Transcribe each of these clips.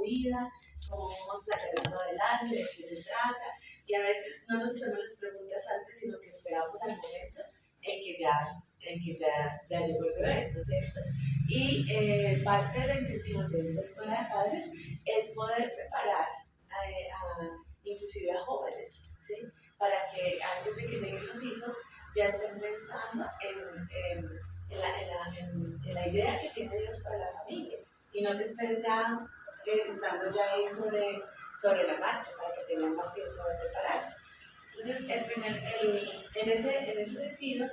vida, cómo vamos a sacar esto adelante, de qué se trata, y a veces no nos hacemos las preguntas antes, sino que esperamos al momento en que ya llegó el bebé, ¿no es cierto? Y parte de la intención de esta escuela de padres es poder preparar inclusive a jóvenes, ¿sí? Para que antes de que lleguen los hijos ya estén pensando en la idea que tiene Dios para la familia y no que esperen ya estando ya ahí sobre la marcha para que tengan más tiempo de prepararse. Entonces, en ese sentido,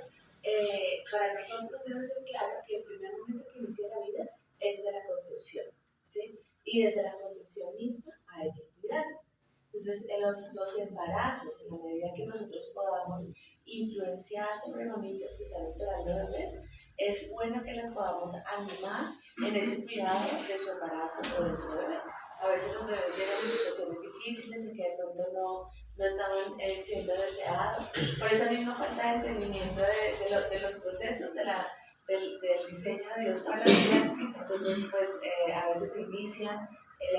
para nosotros debe ser claro que el primer momento que inicia la vida es desde la concepción, ¿sí? Y desde la concepción misma hay que cuidar. Entonces, en los embarazos, en la medida que nosotros podamos influenciar sobre mamitas que están esperando bebés, es bueno que las podamos animar en ese cuidado de su embarazo o de su bebé. A veces los bebés llegan en situaciones difíciles en que de pronto no estaban siendo deseados, por esa misma falta de entendimiento de los procesos del diseño de Dios para la vida. Entonces, pues a veces se inicia el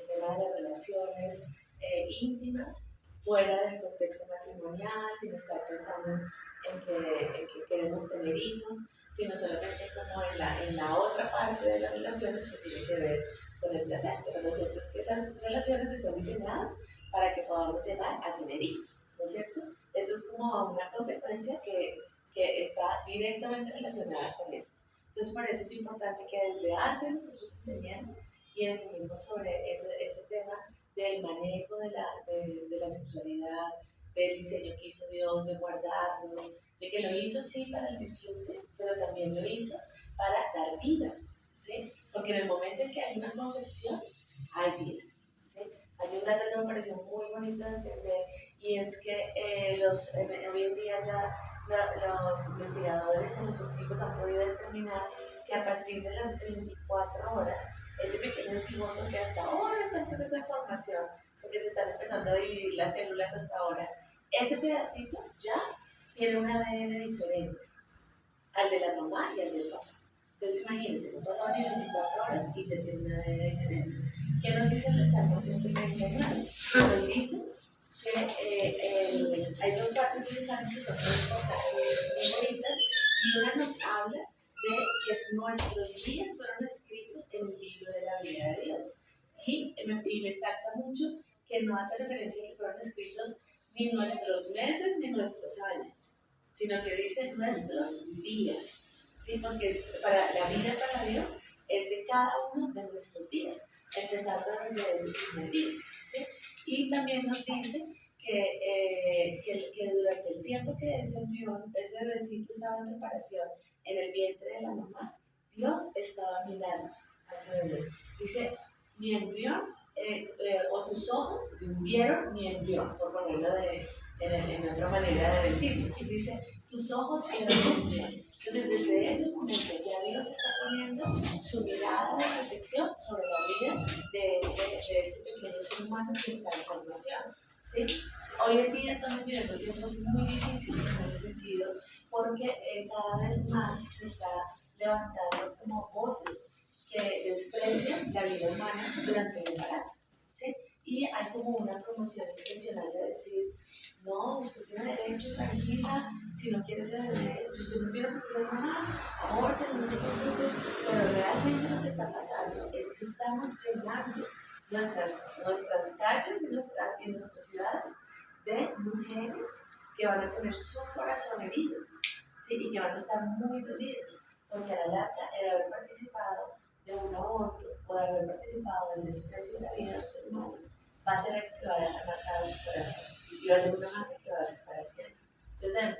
tema de las relaciones íntimas fuera del contexto matrimonial, sin estar pensando en que queremos tener hijos, sino solamente como en la otra parte de las relaciones que tiene que ver con el placer. Pero lo cierto es que esas relaciones están diseñadas para que podamos llegar a tener hijos, ¿no es cierto? Eso es como una consecuencia que está directamente relacionada con esto. Entonces, por eso es importante que desde antes nosotros enseñemos y enseñemos sobre ese tema del manejo de la sexualidad, del diseño que hizo Dios, de guardarnos, de que lo hizo sí para el disfrute, pero también lo hizo para dar vida, ¿sí? Porque en el momento en que hay una concepción, hay vida, ¿sí? Hay un dato que me pareció muy bonito de entender y es que hoy en día ya los investigadores o los científicos han podido determinar que a partir de las 24 horas, ese pequeño cigoto que hasta ahora está en proceso de formación, porque se están empezando a dividir las células hasta ahora, ese pedacito ya tiene un ADN diferente al de la mamá y al del papá. Entonces imagínense, no pasaban ni 24 horas y ya tiene un ADN diferente. ¿Qué nos dice el Salmo 139? Nos dice que hay dos partes de ese salmo que son muy importantes, muy bonitas, y una nos habla de que nuestros días fueron escritos en el libro de la vida de Dios. Y me impacta mucho que no hace referencia a que fueron escritos ni nuestros meses ni nuestros años, sino que dice nuestros días, ¿sí? Porque para la vida para Dios es de cada uno de nuestros días, empezando desde ese primer día, ¿sí? Y también nos dice que durante el tiempo que ese bebecito estaba en preparación en el vientre de la mamá, Dios estaba mirando a ese bebé. Dice, mi embrión, o tus ojos vieron mi embrión, por ponerlo en otra manera de decirlo. ¿Sí? Dice, tus ojos vieron mi embrión. Entonces, desde ese momento ya Dios está poniendo su mirada de protección sobre la vida de ese pequeño ser humano que está en formación, ¿sí? Hoy en día estamos viviendo tiempos muy difíciles en ese sentido, porque cada vez más se está levantando como voces que desprecian la vida humana durante el embarazo, ¿sí? Y hay como una promoción intencional de decir, no, usted tiene derecho, tranquila, si no quiere ser bebé, si usted no tiene por qué ser mamá, aborte, no se preocupe, pero realmente lo que está pasando es que estamos llenando nuestras calles y nuestras ciudades de mujeres que van a tener su corazón herido, ¿sí? Y que van a estar muy dolidas, porque a la larga el haber participado de un aborto o de haber participado del desprecio de la vida del ser humano va a ser el que va a dejar marcado su corazón y va a ser una marca que va a ser para siempre. Entonces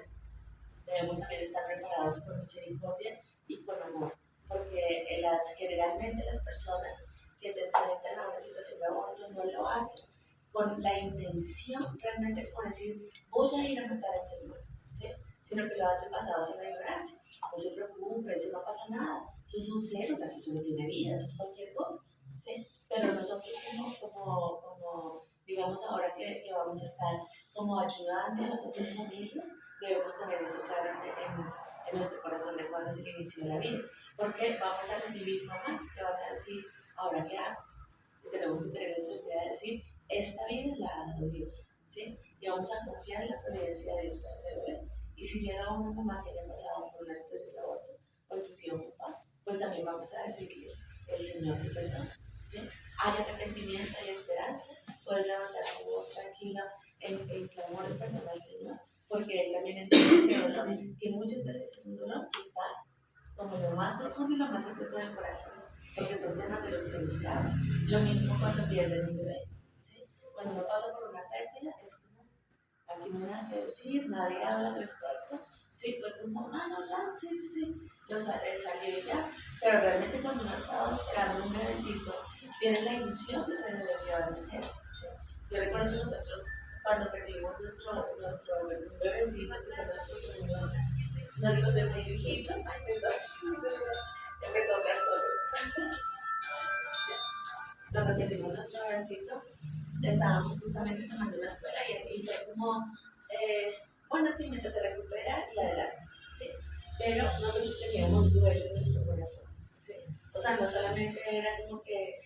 debemos también estar preparados con misericordia y con amor, porque generalmente las personas que se enfrentan a una situación de aborto no lo hacen con la intención realmente como decir, voy a ir a matar al ser humano, ¿sí? Sino que lo hacen basados en la ignorancia. No se preocupe, eso no pasa nada, eso son células, eso no tiene vida, eso es cualquier cosa, ¿sí? Pero nosotros como digamos ahora que vamos a estar como ayudando a las otras familias, debemos tener eso claro en nuestro corazón de cuando se inició la vida, porque vamos a recibir mamás que van a decir, ¿ahora qué hago? tenemos que tener esa seguridad de decir, esta vida la ha dado Dios, ¿sí? Y vamos a confiar en la providencia de Dios para ese bebé. Y si llega una mamá que haya pasado por una situación de aborto, o inclusive un papá, pues también vamos a decirle, el Señor te perdona, ¿sí? Hay arrepentimiento, hay esperanza, puedes levantar tu voz tranquila en clamor de perdón al Señor, porque Él también entiende ese dolor, que muchas veces es un dolor que está como lo más profundo y lo más secreto del corazón, porque son temas de los que no se habla. Lo mismo cuando pierden un bebé, ¿sí? Cuando uno pasa por una pérdida, es como, aquí no hay nada que decir, nadie habla al respecto, sí, fue como, no, ya, sí, salió y ya, pero realmente cuando uno ha estado esperando un bebecito, tiene la ilusión de ser el bebé que va a nacer, ¿sí? Yo recuerdo que nosotros, cuando perdimos nuestro bebecito, que fue nuestro segundo hijito, ay, perdón, empezó a hablar solo. Cuando perdimos nuestro bebecito, estábamos justamente tomando la escuela y fue como, bueno, sí, mientras se recupera y adelante, ¿sí? Pero nosotros teníamos duelo en nuestro corazón, ¿sí? O sea, no solamente era como que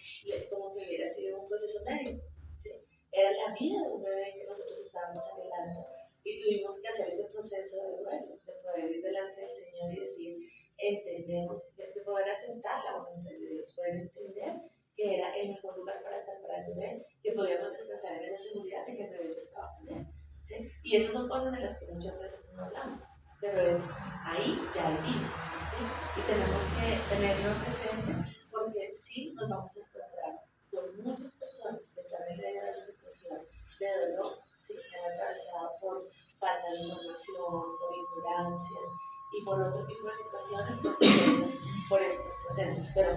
hubiera sido un proceso médico, ¿sí? Era la vida de un bebé que nosotros estábamos anhelando y tuvimos que hacer ese proceso de duelo, de poder ir delante del Señor y decir, entendemos, de poder aceptar la voluntad de Dios, poder entender que era el mejor lugar para estar para el bebé, que podíamos descansar en esa seguridad de que el bebé ya estaba con él, ¿sí? Y esas son cosas de las que muchas veces no hablamos, pero es ahí ya hay vida, ¿sí? Y tenemos que tenerlo presente porque sí nos vamos a encontrar con muchas personas que están en medio de esa situación de dolor, ¿sí? Que han atravesado por falta de información, por ignorancia y por otro tipo de situaciones, por estos procesos, pero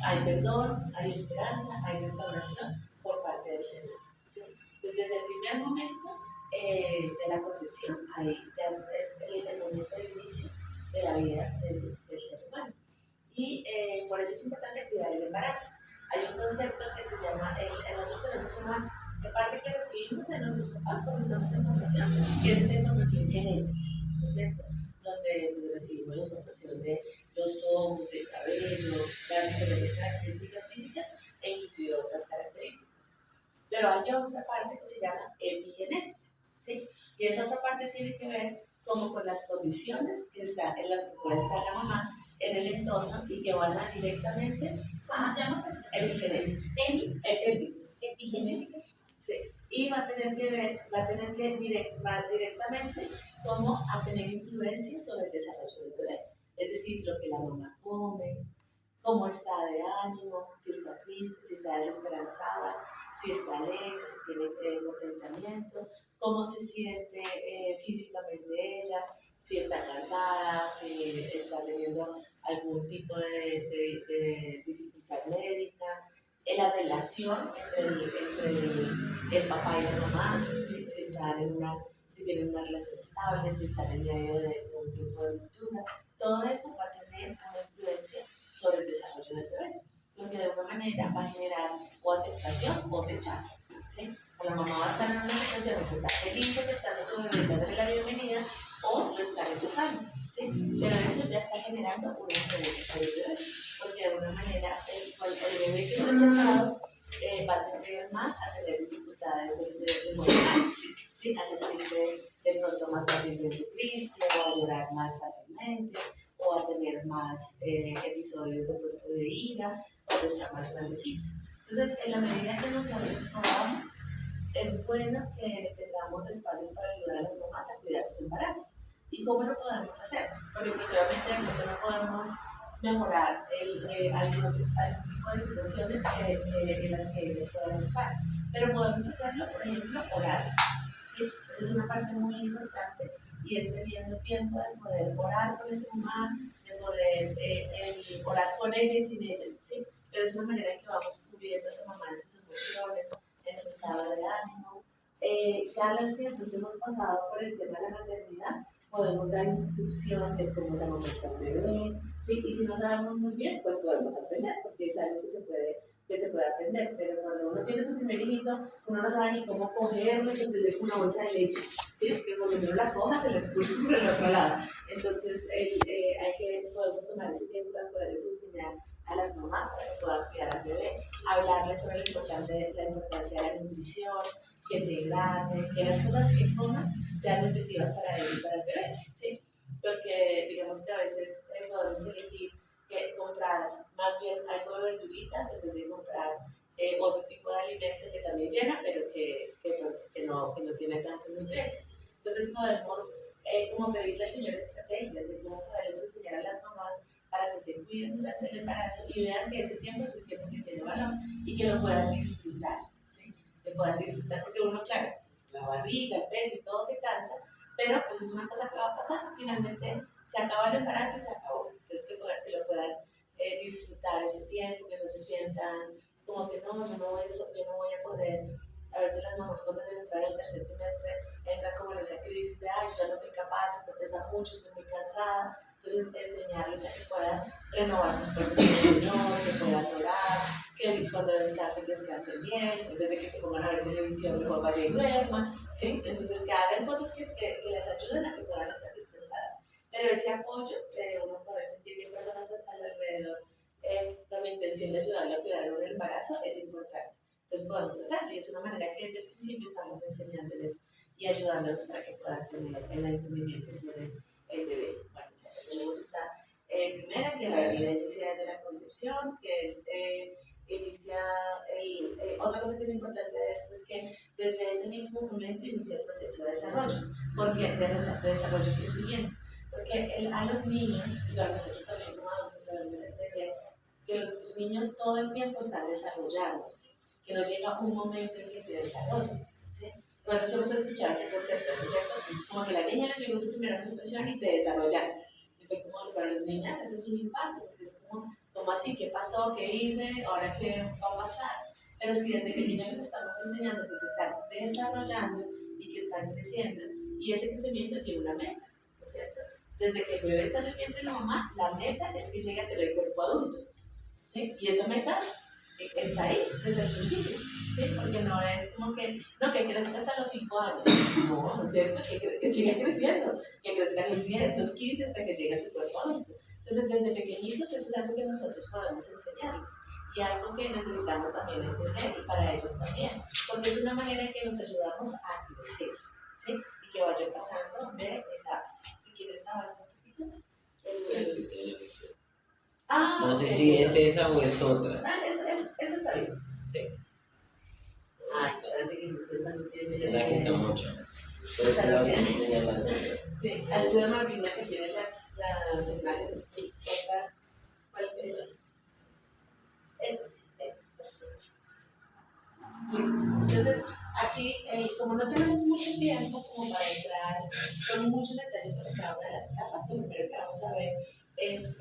hay perdón, hay esperanza, hay restauración por parte del Señor, ¿sí? Pues desde el primer momento de la concepción, ahí ya es el momento del inicio de la vida del ser humano. Y por eso es importante cuidar el embarazo. Hay un concepto que se llama, nosotros tenemos una parte que recibimos de nuestros papás cuando estamos en formación, que es esa información genética, ¿no es cierto? Donde pues, recibimos la información de los ojos, el cabello, las diferentes características físicas e inclusive otras características. Pero hay otra parte que se llama epigenética, ¿sí? Y esa otra parte tiene que ver como con las condiciones en las que puede estar la mamá en el entorno y que van directamente a epigenética. Epigenética. Sí. Y va directamente como a tener influencia sobre el desarrollo del bebé. Es decir, lo que la mamá come, cómo está de ánimo, si está triste, si está desesperanzada, si está alegre, si tiene contentamiento, cómo se siente físicamente ella, si está cansada, si está teniendo algún tipo de dificultad médica, en la relación entre el papá y la mamá, si tienen una relación estable, si están en medio de un tiempo de ruptura. Todo eso va a tener una influencia sobre el desarrollo del bebé, lo que de alguna manera va a generar o aceptación o rechazo, ¿sí? O la mamá va a estar en una situación en que está feliz aceptando a su bebé, dándole la bienvenida, o lo está rechazando, ¿sí? Pero eso ya está generando una influencia sobre el bebé, porque de alguna manera el bebé que es rechazado va a tender más a tener dificultades emocionales, ¿sí? A sentirse de pronto más fácilmente triste, o a llorar más fácilmente, o a tener más episodios de pronto de ira, cuando está más grandecito. Entonces, en la medida que nosotros podamos, es bueno que tengamos espacios para ayudar a las mamás a cuidar sus embarazos. ¿Y cómo lo podemos hacer? Porque pues obviamente de pronto no podemos mejorar algún tipo de situaciones en las que ellos puedan estar, pero podemos hacerlo, por ejemplo, orar, ¿sí? Esa es una parte muy importante y es teniendo tiempo de poder orar con esa mamá, de poder orar con ella y sin ella, ¿sí? Pero es una manera en que vamos cubriendo a esa mamá en sus emociones, en su estado de ánimo. Ya las que hemos pasado por el tema de la maternidad, podemos dar instrucción de cómo se amamanta un bebé, ¿sí? Y si no sabemos muy bien, pues podemos aprender, porque es algo que se puede aprender, pero cuando uno tiene su primer hijito, uno no sabe ni cómo cogerlo, entonces con una bolsa de leche, ¿sí? Porque cuando uno la coja, se la escurre por el otro lado. Entonces, podemos tomar ese tiempo para poderles enseñar a las mamás para que puedan cuidar al bebé hablarles sobre la importancia de la nutrición, que se hidraten, que las cosas que coman sean nutritivas para él y para el bebé, ¿sí? Porque digamos que a veces podemos elegir comprar más bien algo de verduritas en vez de comprar otro tipo de alimento que también llena, pero que no tiene tantos nutrientes. Entonces podemos como pedirle al Señor estrategias de cómo poderles enseñar a las mamás para que se cuiden durante el embarazo y vean que ese tiempo es un tiempo que tiene valor y que lo puedan disfrutar, ¿sí? Que puedan disfrutar, porque uno, claro, pues la barriga, el peso y todo se cansa, pero pues es una cosa que va a pasar, finalmente se acaba el embarazo y se acabó. Entonces que lo puedan disfrutar ese tiempo, que no se sientan como que no, yo no voy a poder. A veces las mamás cuando se entran en el tercer trimestre entran como en esa crisis de, ay, yo ya no soy capaz, esto pesa mucho, estoy muy cansada. Entonces enseñarles a que puedan renovar sus fuerzas en el Señor, que puedan orar, que cuando descansen bien, desde que se pongan a ver televisión mejor vaya y duerma, ¿sí? Entonces que hagan cosas que les ayuden a que puedan estar descansadas. Pero ese apoyo de uno poder sentir que hay personas alrededor con la intención de ayudarle a cuidar un embarazo es importante. Entonces podemos hacerlo y es una manera que desde el principio estamos enseñándoles y ayudándolos para que puedan tener el entendimiento sobre el bebé. Bueno, tenemos esta primera, que la vida inicia desde la concepción, que es otra cosa que es importante de esto es que desde ese mismo momento inicia el proceso de desarrollo, porque de desarrollo y crecimiento, porque a los niños, y a nosotros también como adultos debemos entender que los niños todo el tiempo están desarrollándose, que no llega un momento en que se desarrollen, ¿sí? Nosotros hemos escuchado ese concepto, ¿no es cierto? Como que la niña le llegó su primera menstruación y te desarrollaste. Y fue como, para las niñas eso es un impacto, porque es como así, ¿qué pasó? ¿Qué hice? ¿Ahora qué va a pasar? Pero si desde pequeños les estamos enseñando que se están desarrollando y que están creciendo, y ese crecimiento tiene una meta, ¿no es cierto? Desde que el bebé está en el vientre de la mamá, la meta es que llegue a tener el cuerpo adulto, ¿sí? Y esa meta está ahí desde el principio, ¿sí? Porque no es como que, no, que crezca hasta los 5 años, no, ¿no es cierto? Que siga creciendo, que crezca a los 10, los 15 hasta que llegue a su cuerpo adulto. Entonces, desde pequeñitos, eso es algo que nosotros podemos enseñarles y algo que necesitamos también entender y para ellos también, porque es una manera en que nos ayudamos a crecer, ¿sí? Y que vayan pasando de etapas. Si quieres avanzar un poquito. No sé si es esa o es otra. Esta está bien. Sí. Espérate que justo esta no tiene. Esa es la que está mucho. Pero esa es la que tiene las otras. Sí, ayúdame a abrir la que tiene las imágenes. ¿Cuál es? Esta sí, esta. Listo. Entonces, aquí, como no tenemos mucho tiempo como para entrar con muchos detalles sobre cada una de las etapas, lo primero que vamos a ver es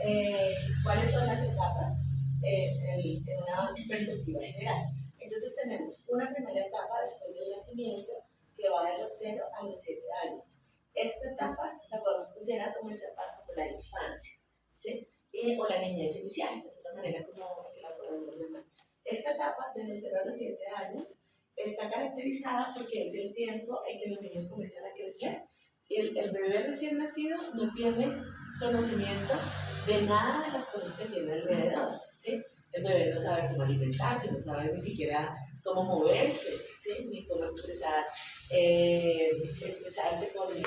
cuáles son las etapas en una perspectiva general. Entonces, tenemos una primera etapa después del nacimiento que va de los 0 a los 7 años. Esta etapa la podemos considerar como etapa como la infancia, ¿sí? O la niñez inicial, que es una manera como que la podemos llamar. Esta etapa, de los 0 a los 7 años, está caracterizada porque es el tiempo en que los niños comienzan a crecer. El bebé recién nacido no tiene conocimiento de nada de las cosas que tiene alrededor, ¿sí? El bebé no sabe cómo alimentarse, no sabe ni siquiera cómo moverse, ¿sí? Ni cómo expresarse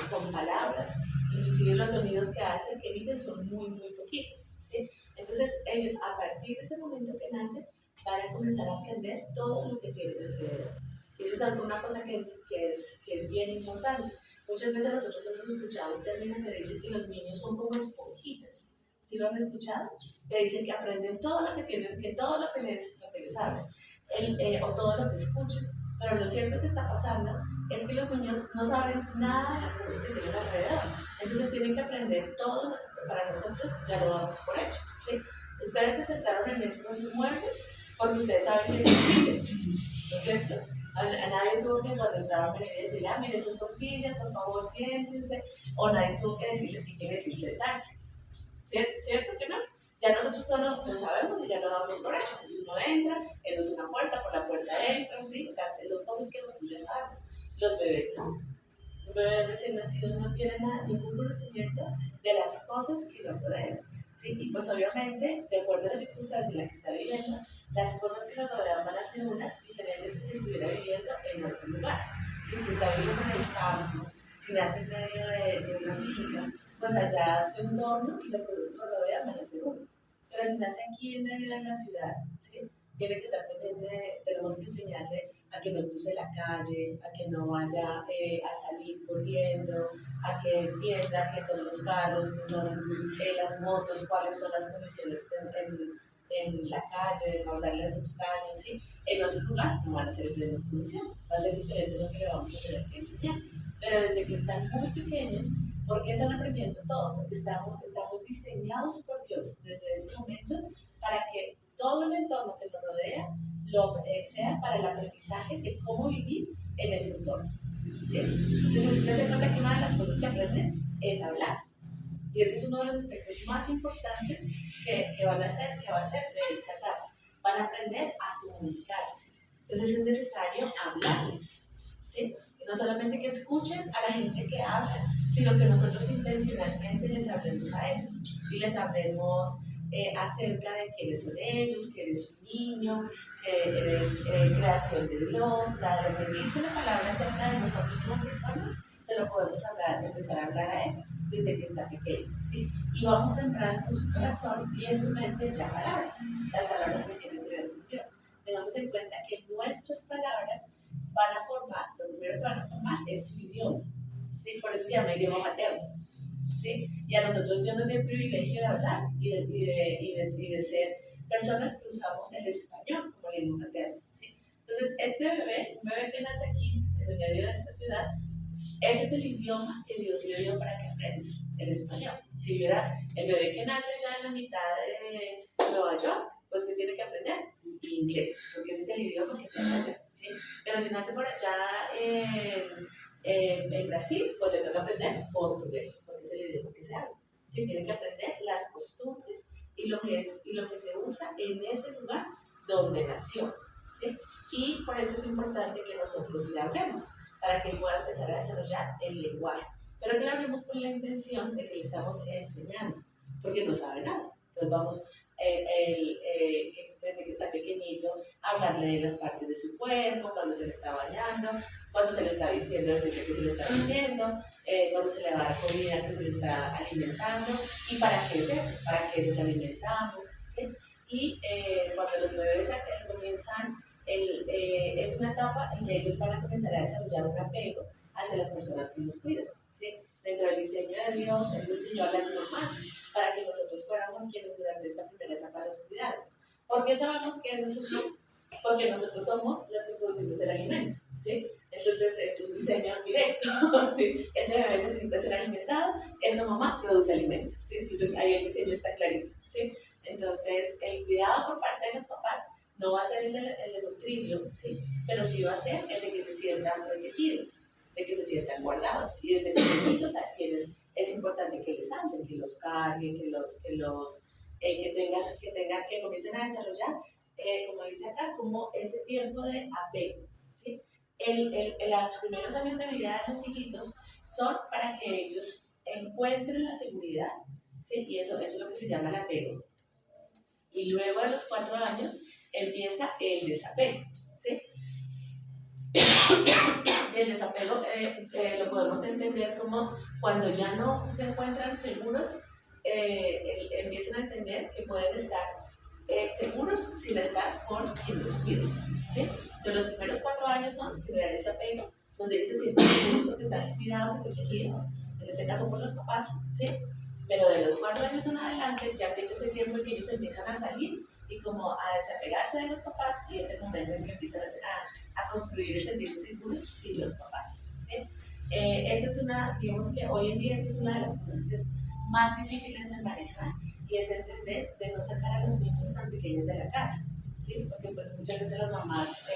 con palabras. Inclusive los sonidos que hacen, que emiten, son muy, muy poquitos, ¿sí? Entonces ellos, a partir de ese momento que nacen, van a comenzar a aprender todo lo que tienen alrededor. Y eso es alguna cosa que es bien importante. Muchas veces nosotros hemos escuchado un término que dice que los niños son como esponjitas. ¿Sí lo han escuchado? Que dicen que aprenden todo lo que tienen, que todo lo que les hablan, o todo lo que escuchan. Pero lo cierto que está pasando es que los niños no saben nada de las cosas que tienen alrededor. Entonces tienen que aprender todo lo que para nosotros ya lo damos por hecho, ¿sí? Ustedes se sentaron en estos muebles porque ustedes saben que son sillas, ¿no es cierto? A nadie tuvo que cuando entraban venir y decirle, mire, esos son sillas, por favor siéntense, o nadie tuvo que decirles qué quiere decir sentarse. ¿Cierto que no? Ya nosotros todo lo sabemos y ya lo damos por hecho. Entonces uno entra, eso es una puerta, por la puerta adentro, ¿sí? O sea, son cosas que nosotros ya sabemos. Los bebés no. Un bebé recién nacido no tiene ningún conocimiento de las cosas que lo rodean. ¿sí? Y pues obviamente, de acuerdo a la circunstancia en la que está viviendo, las cosas que nos rodean van a ser unas diferentes que si estuviera viviendo en otro lugar. ¿Sí? Si está viviendo en el campo, si nace en medio de una finca, pues allá su entorno y las cosas que nos rodean van a ser unas. Pero si nace aquí en medio de la ciudad, ¿sí? Tiene que estar pendiente, tenemos que enseñarle a que no cruce la calle, a que no vaya a salir corriendo, a que entienda qué son los carros, qué son las motos, cuáles son las condiciones en la calle, de no hablarle a sus extraños, ¿sí? En otro lugar no van a ser esas mismas condiciones, va a ser diferente lo que le vamos a tener que enseñar. Pero desde que están muy pequeños, ¿por qué están aprendiendo todo? Porque estamos diseñados por Dios desde ese momento para que todo el entorno que nos rodea sea para el aprendizaje de cómo vivir en ese entorno. ¿Sí? Entonces, dense cuenta que una de las cosas que aprenden es hablar. Y ese es uno de los aspectos más importantes que va a ser de esta etapa. Van a aprender a comunicarse. Entonces es necesario hablarles. ¿Sí? Y no solamente que escuchen a la gente que habla, sino que nosotros intencionalmente les hablemos a ellos. Y les hablemos acerca de quiénes son ellos, que eres un niño, que eres creación de Dios, o sea, de lo que dice la palabra acerca de nosotros como personas, se lo podemos empezar a hablar a él desde que está pequeño, ¿sí? Y vamos sembrando en su corazón y en su mente las palabras que tienen que ver con Dios. Tengamos en cuenta que nuestras palabras van a formar, lo primero que van a formar es su idioma, ¿sí? Por eso se llama idioma materno, ¿sí? Y a nosotros Dios nos dio el privilegio de hablar y de ser personas que usamos el español como lengua materna, ¿sí? Entonces, un bebé que nace aquí, en el medio de esta ciudad, ese es el idioma que Dios le dio para que aprenda, el español. Si hubiera el bebé que nace ya en la mitad de Nueva York, pues ¿qué tiene que aprender? Inglés, porque ese es el idioma que se aprende, ¿sí? Pero si nace por allá en Brasil, pues le toca aprender portugués, porque es el idioma que se habla. ¿Sí? Tiene que aprender las costumbres y lo que se usa en ese lugar donde nació, ¿sí? Y por eso es importante que nosotros le hablemos, para que él pueda empezar a desarrollar el lenguaje. Pero que le hablemos con la intención de que le estamos enseñando, porque no sabe nada. Entonces vamos, desde que está pequeñito, hablarle de las partes de su cuerpo, cuando se le está bañando, cuando se le está vistiendo, decirle que se le está vistiendo, cuando se le va a dar comida, que se le está alimentando. ¿Y para qué es eso? ¿Para qué nos alimentamos? ¿Sí? Y cuando los bebés comienzan, es una etapa en que ellos van a comenzar a desarrollar un apego hacia las personas que los cuidan, ¿sí? Dentro del diseño de Dios, Él diseñó a las mamás para que nosotros fuéramos quienes durante esta primera etapa los cuidáramos. ¿Por qué sabemos que eso es así? Porque nosotros somos las que producimos el alimento, ¿sí? Entonces es un diseño directo, ¿sí? Este bebé necesita ser alimentado, esta mamá produce alimento, ¿sí? Entonces ahí el diseño está clarito, ¿sí? Entonces el cuidado por parte de los papás no va a ser el de nutrirlo, ¿sí? Pero sí va a ser el de que se sientan protegidos, de que se sientan guardados. Y desde pequeñitos es importante que les hablen, que los carguen, que comiencen a desarrollar, como dice acá, como ese tiempo de apego, ¿sí? Los primeros años de vida de los hijitos son para que ellos encuentren la seguridad, ¿sí? Y eso es lo que se llama el apego. Y luego de los 4 años empieza el desapego, ¿sí? El desapego lo podemos entender como cuando ya no se encuentran seguros, empiezan a entender que pueden estar seguros sin estar con quien los cuide, ¿sí? Entonces los primeros 4 años son crear ese apego, donde ellos se sienten seguros porque están cuidados y protegidos, en este caso por los papás, ¿sí? Pero de los 4 años en adelante ya empieza ese tiempo en que ellos empiezan a salir y como a desapegarse de los papás, y ese momento en que empiezan a construir el sentirse seguros sin los papás, ¿sí? Esta es digamos que hoy en día esta es una de las cosas que es más difíciles de manejar, y es entender de no sacar a los niños tan pequeños de la casa, ¿sí? Porque pues muchas veces las mamás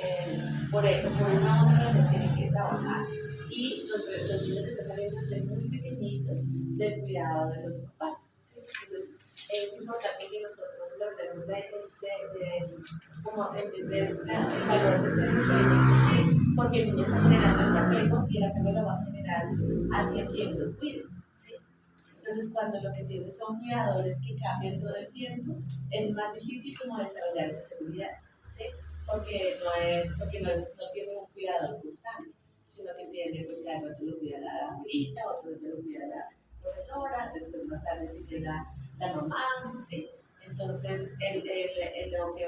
por una u otra razón tienen que trabajar, y los niños están saliendo desde muy pequeñitos del cuidado de los papás, ¿sí? Entonces es importante que nosotros tratemos de entender el valor de ser diseño, ¿sí? Porque el niño está generando ese apego y el apego lo va a generar hacia quien lo cuide, ¿sí? Entonces, cuando lo que tienes son cuidadores que cambian todo el tiempo, es más difícil como desarrollar esa seguridad, ¿sí? Porque no tiene un cuidador constante, sino que tiene, pues, que al rato lo cuida la abuelita, otro rato lo cuida la profesora, después más tarde si llega la mamá, ¿sí? Entonces, lo que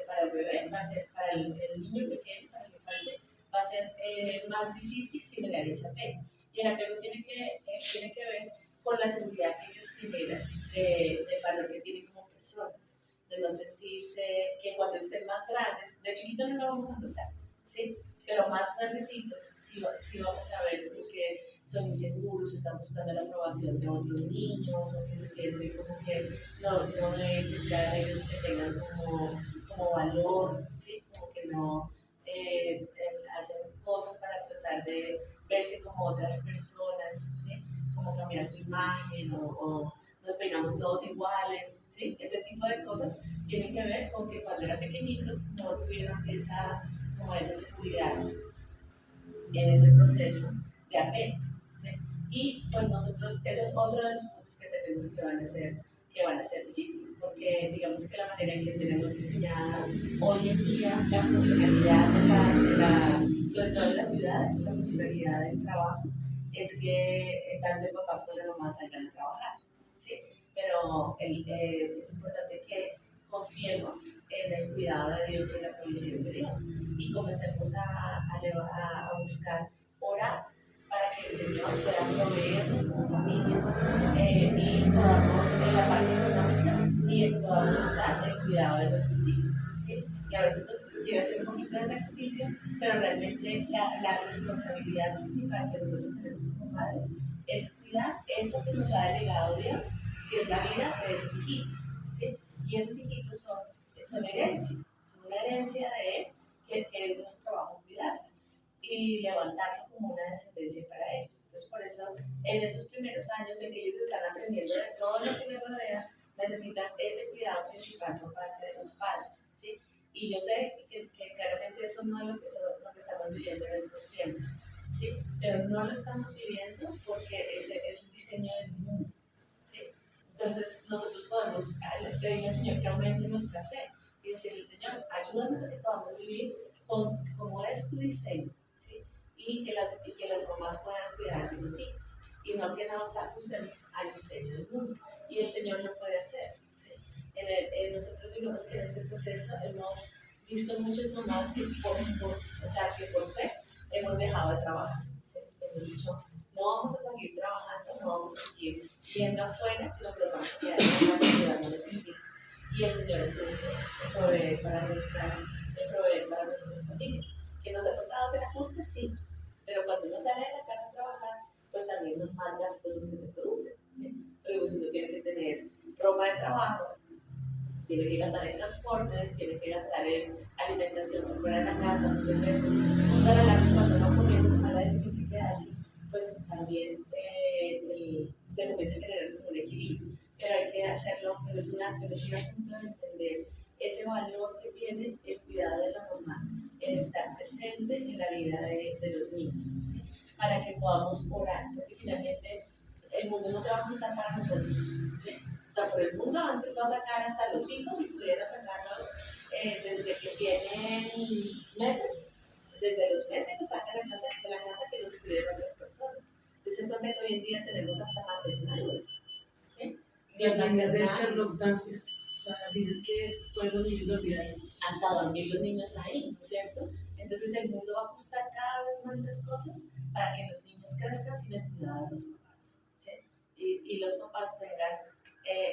para el bebé va a ser, para el niño pequeño, para el infante, va a ser más difícil generar ese apego. Y el apego tiene que ver con la seguridad que ellos generan, del valor que tienen como personas, de no sentirse que cuando estén más grandes, de chiquitos no lo vamos a notar, ¿sí? Pero más grandecitos sí vamos a ver que son inseguros, están buscando la aprobación de otros niños, o que se sienten como que no ven que sean ellos que tengan como valor, ¿sí? Como que no hacen cosas para tratar de verse como otras personas, ¿sí? Como cambiar su imagen o nos peinamos todos iguales, ¿sí? Ese tipo de cosas tienen que ver con que cuando eran pequeñitos no tuvieron como esa seguridad en ese proceso de apego, ¿sí? Y pues nosotros, ese es otro de los puntos que tenemos que van a ser difíciles, porque digamos que la manera en que tenemos diseñada hoy en día la funcionalidad sobre todo en las ciudades, la funcionalidad del trabajo, es que tanto el papá como la mamá salgan a trabajar, ¿sí? Pero es importante que confiemos en el cuidado de Dios y en la provisión de Dios y comencemos a buscar orar para que el Señor pueda proveernos como familias y podamos en la parte económica y podamos estar en el cuidado de nuestros hijos, ¿sí? Y a veces nos quiere hacer un poquito de sacrificio, pero realmente la responsabilidad principal que nosotros tenemos como padres es cuidar eso que nos ha delegado Dios, que es la vida de esos hijitos, ¿sí? Y esos hijitos son herencia, son una herencia de Él, que es nuestro trabajo cuidarla y levantarlo como una descendencia para ellos. Entonces, por eso, en esos primeros años en que ellos están aprendiendo de todo lo que les rodea, necesitan ese cuidado principal por parte de los padres, ¿sí? Y yo sé que claramente eso no es lo que estamos viviendo en estos tiempos, ¿sí? Pero no lo estamos viviendo porque ese es un diseño del mundo, ¿sí? Entonces, nosotros podemos pedirle al Señor que aumente nuestra fe y decirle, Señor, ayúdanos a que podamos vivir como es tu diseño, ¿sí? Y que las mamás puedan cuidar de los hijos y no que nos ajustemos al diseño del mundo. Y el Señor lo puede hacer, ¿sí? Nosotros digamos que en este proceso hemos visto muchas mamás que que por fe hemos dejado de trabajar, ¿sí? Hemos dicho, no vamos a seguir trabajando, no vamos a seguir siendo afuera, sino que nos vamos a quedar en casa cuidando a nuestros hijos. Y el Señor es un proveedor para nuestras familias. Que nos ha tocado hacer ajustes, sí, pero cuando uno sale de la casa a trabajar, pues también son más gastos los que se producen, ¿sí? Porque pues uno tiene que tener ropa de trabajo, tiene que gastar en transportes, tiene que gastar en alimentación por fuera de la casa muchas veces. Entonces, a la larga, cuando uno comienza a tomar la decisión de quedarse, pues también se comienza a generar como un equilibrio. Pero hay que hacerlo, pero es un asunto de entender ese valor que tiene el cuidado de la mamá, el estar presente en la vida de los niños, ¿sí? Para que podamos orar, porque finalmente el mundo no se va a ajustar para nosotros, ¿sí? O sea, por el mundo antes va a sacar hasta los hijos y pudiera sacarlos desde que tienen meses, desde los meses los sacan de la casa que los cuiden otras personas. Entonces, cuenta que hoy en día tenemos hasta maternales, ¿sí? Las líneas de Sherlock Dancer, o sea, líneas que pueden los niños dormir ahí. Hasta dormir los niños ahí, ¿no es cierto? Entonces el mundo va a ajustar cada vez más las cosas para que los niños crezcan sin el cuidado de los papás, ¿sí? Y los papás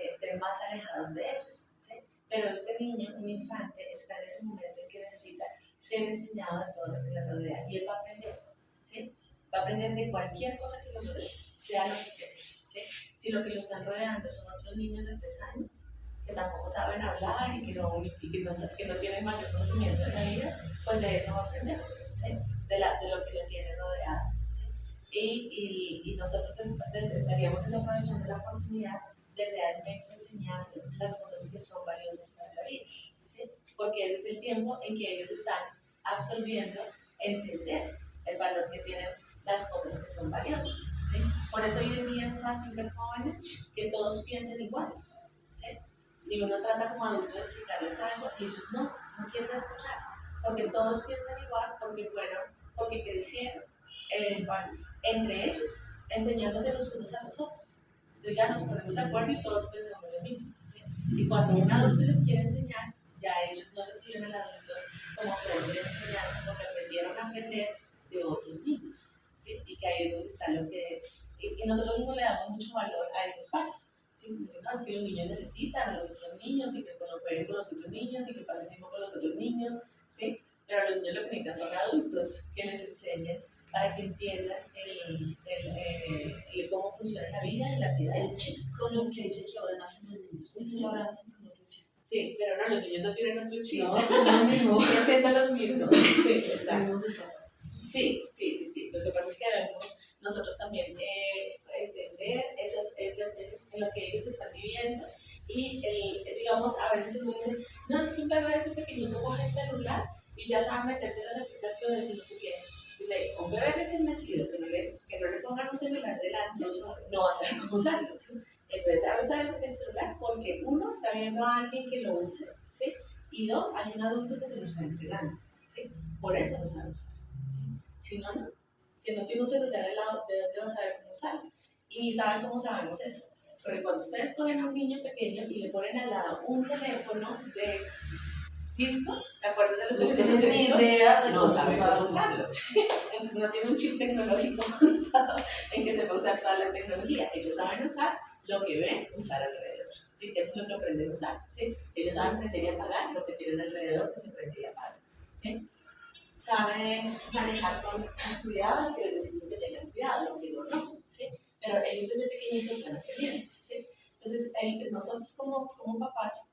estén más alejados de ellos, ¿sí? Pero este niño, un infante, está en ese momento en que necesita ser enseñado de todo lo que le rodea y él va a aprender, ¿sí? Va a aprender de cualquier cosa que lo rodee, sea lo que sea, ¿sí? Si lo que lo están rodeando son otros niños de 3 años, que tampoco saben hablar y que no tienen mayor conocimiento de la vida, pues de eso va a aprender, ¿sí? De lo que lo tiene rodeado, ¿sí? Y nosotros estaríamos desaprovechando la oportunidad de realmente enseñarles las cosas que son valiosas para la vida, ¿sí? Porque ese es el tiempo en que ellos están absorbiendo, entender el valor que tienen las cosas que son valiosas, ¿sí? Por eso hoy en día es fácil ver jóvenes que todos piensen igual, ¿sí? Y uno trata como adulto de explicarles algo y ellos no quieren escuchar, porque todos piensan igual, porque crecieron entre ellos, enseñándose los unos a los otros. Entonces ya nos ponemos de acuerdo y todos pensamos lo mismo, ¿sí? Y cuando un adulto les quiere enseñar, ya ellos no reciben al adulto como fuente de enseñanza, porque aprendieron a aprender de otros niños, ¿sí? Y que ahí es donde está lo que... Y nosotros mismos le damos mucho valor a esos pares, ¿sí? Porque dicen, no, es que los niños necesitan a los otros niños y que jueguen con los otros niños y que pasen tiempo con los otros niños, ¿sí? Pero los niños lo que necesitan son adultos que les enseñen para que entiendan cómo funciona la vida y la vida. El chip con lo que dice que ahora nacen los niños, dice que ahora nacen con otro chip. Sí, pero no, los niños no tienen otro chip. No, son los mismos. Siguen siendo los mismos. Sí, exacto. Mismos etapas. Sí. Lo que pasa es que debemos nosotros también entender en lo que ellos están viviendo y, digamos, a veces uno dice, no, es que un bebé desde pequeñito coge el celular y ya sabe meterse en las aplicaciones y no sé qué. Un bebé recién nacido que no le pongan un celular delante no va a saber cómo usarlo, ¿sí? Entonces sabe usar el celular porque uno está viendo a alguien que lo use, ¿sí? Y dos, hay un adulto que se lo está entregando, ¿sí? Por eso lo sabe usar, ¿sí? Si no, no. Si no tiene un celular al lado, ¿de dónde va a saber cómo usarlo? Y saben cómo sabemos eso. Porque cuando ustedes cogen a un niño pequeño y le ponen al lado un teléfono de disco, ¿se acuerdan de los teléfonos de disco? No saben cómo usarlos. Entonces no tiene un chip tecnológico usado en que se pueda usar toda la tecnología. Ellos saben usar lo que ven usar alrededor, ¿sí? Eso es lo que aprenden a usar, ¿sí? Ellos saben prender y apagar lo que tienen alrededor que se prende y apaga, ¿sí? Saben manejar con cuidado lo que les decimos que tengan cuidado, lo que no, ¿sí? Pero ellos desde pequeñitos están aprendiendo, ¿sí? Entonces nosotros como papás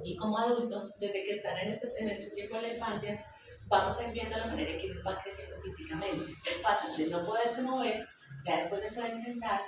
y como adultos, desde que están en este tiempo de la infancia, vamos a ir viendo la manera en que ellos van creciendo físicamente. Les pasa de no poderse mover, ya después se pueden sentar,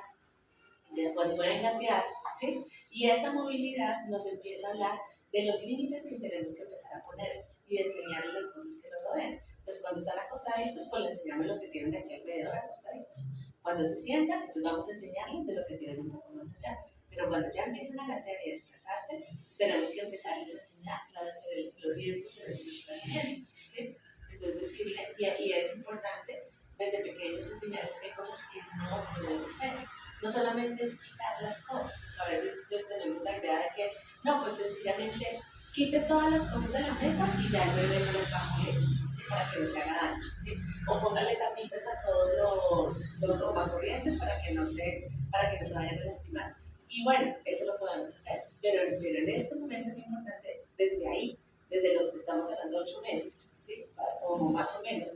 después pueden gatear, ¿sí? Y esa movilidad nos empieza a hablar de los límites que tenemos que empezar a ponerles y de enseñarles las cosas que nos rodean. Entonces, cuando están acostaditos, pues les enseñamos lo que tienen aquí alrededor acostaditos. Cuando se sientan, entonces vamos a enseñarles de lo que tienen un poco más allá. Pero cuando ya empiezan a gatear y a desplazarse, tenemos que empezarles a enseñar los riesgos de los desplazamientos, ¿sí? Entonces, decirle, y es importante desde pequeños enseñarles que hay cosas que no deben ser. No solamente es quitar las cosas, a veces tenemos la idea de que, no, pues sencillamente quite todas las cosas de la mesa y ya el bebé no las va a coger, ¿sí? Para que no se haga daño, ¿sí? O póngale tapitas a todos los corrientes para que no se vayan a lastimar. Y bueno, eso lo podemos hacer, pero en este momento es importante desde ahí, desde los que estamos hablando 8 meses, ¿sí? O más o menos,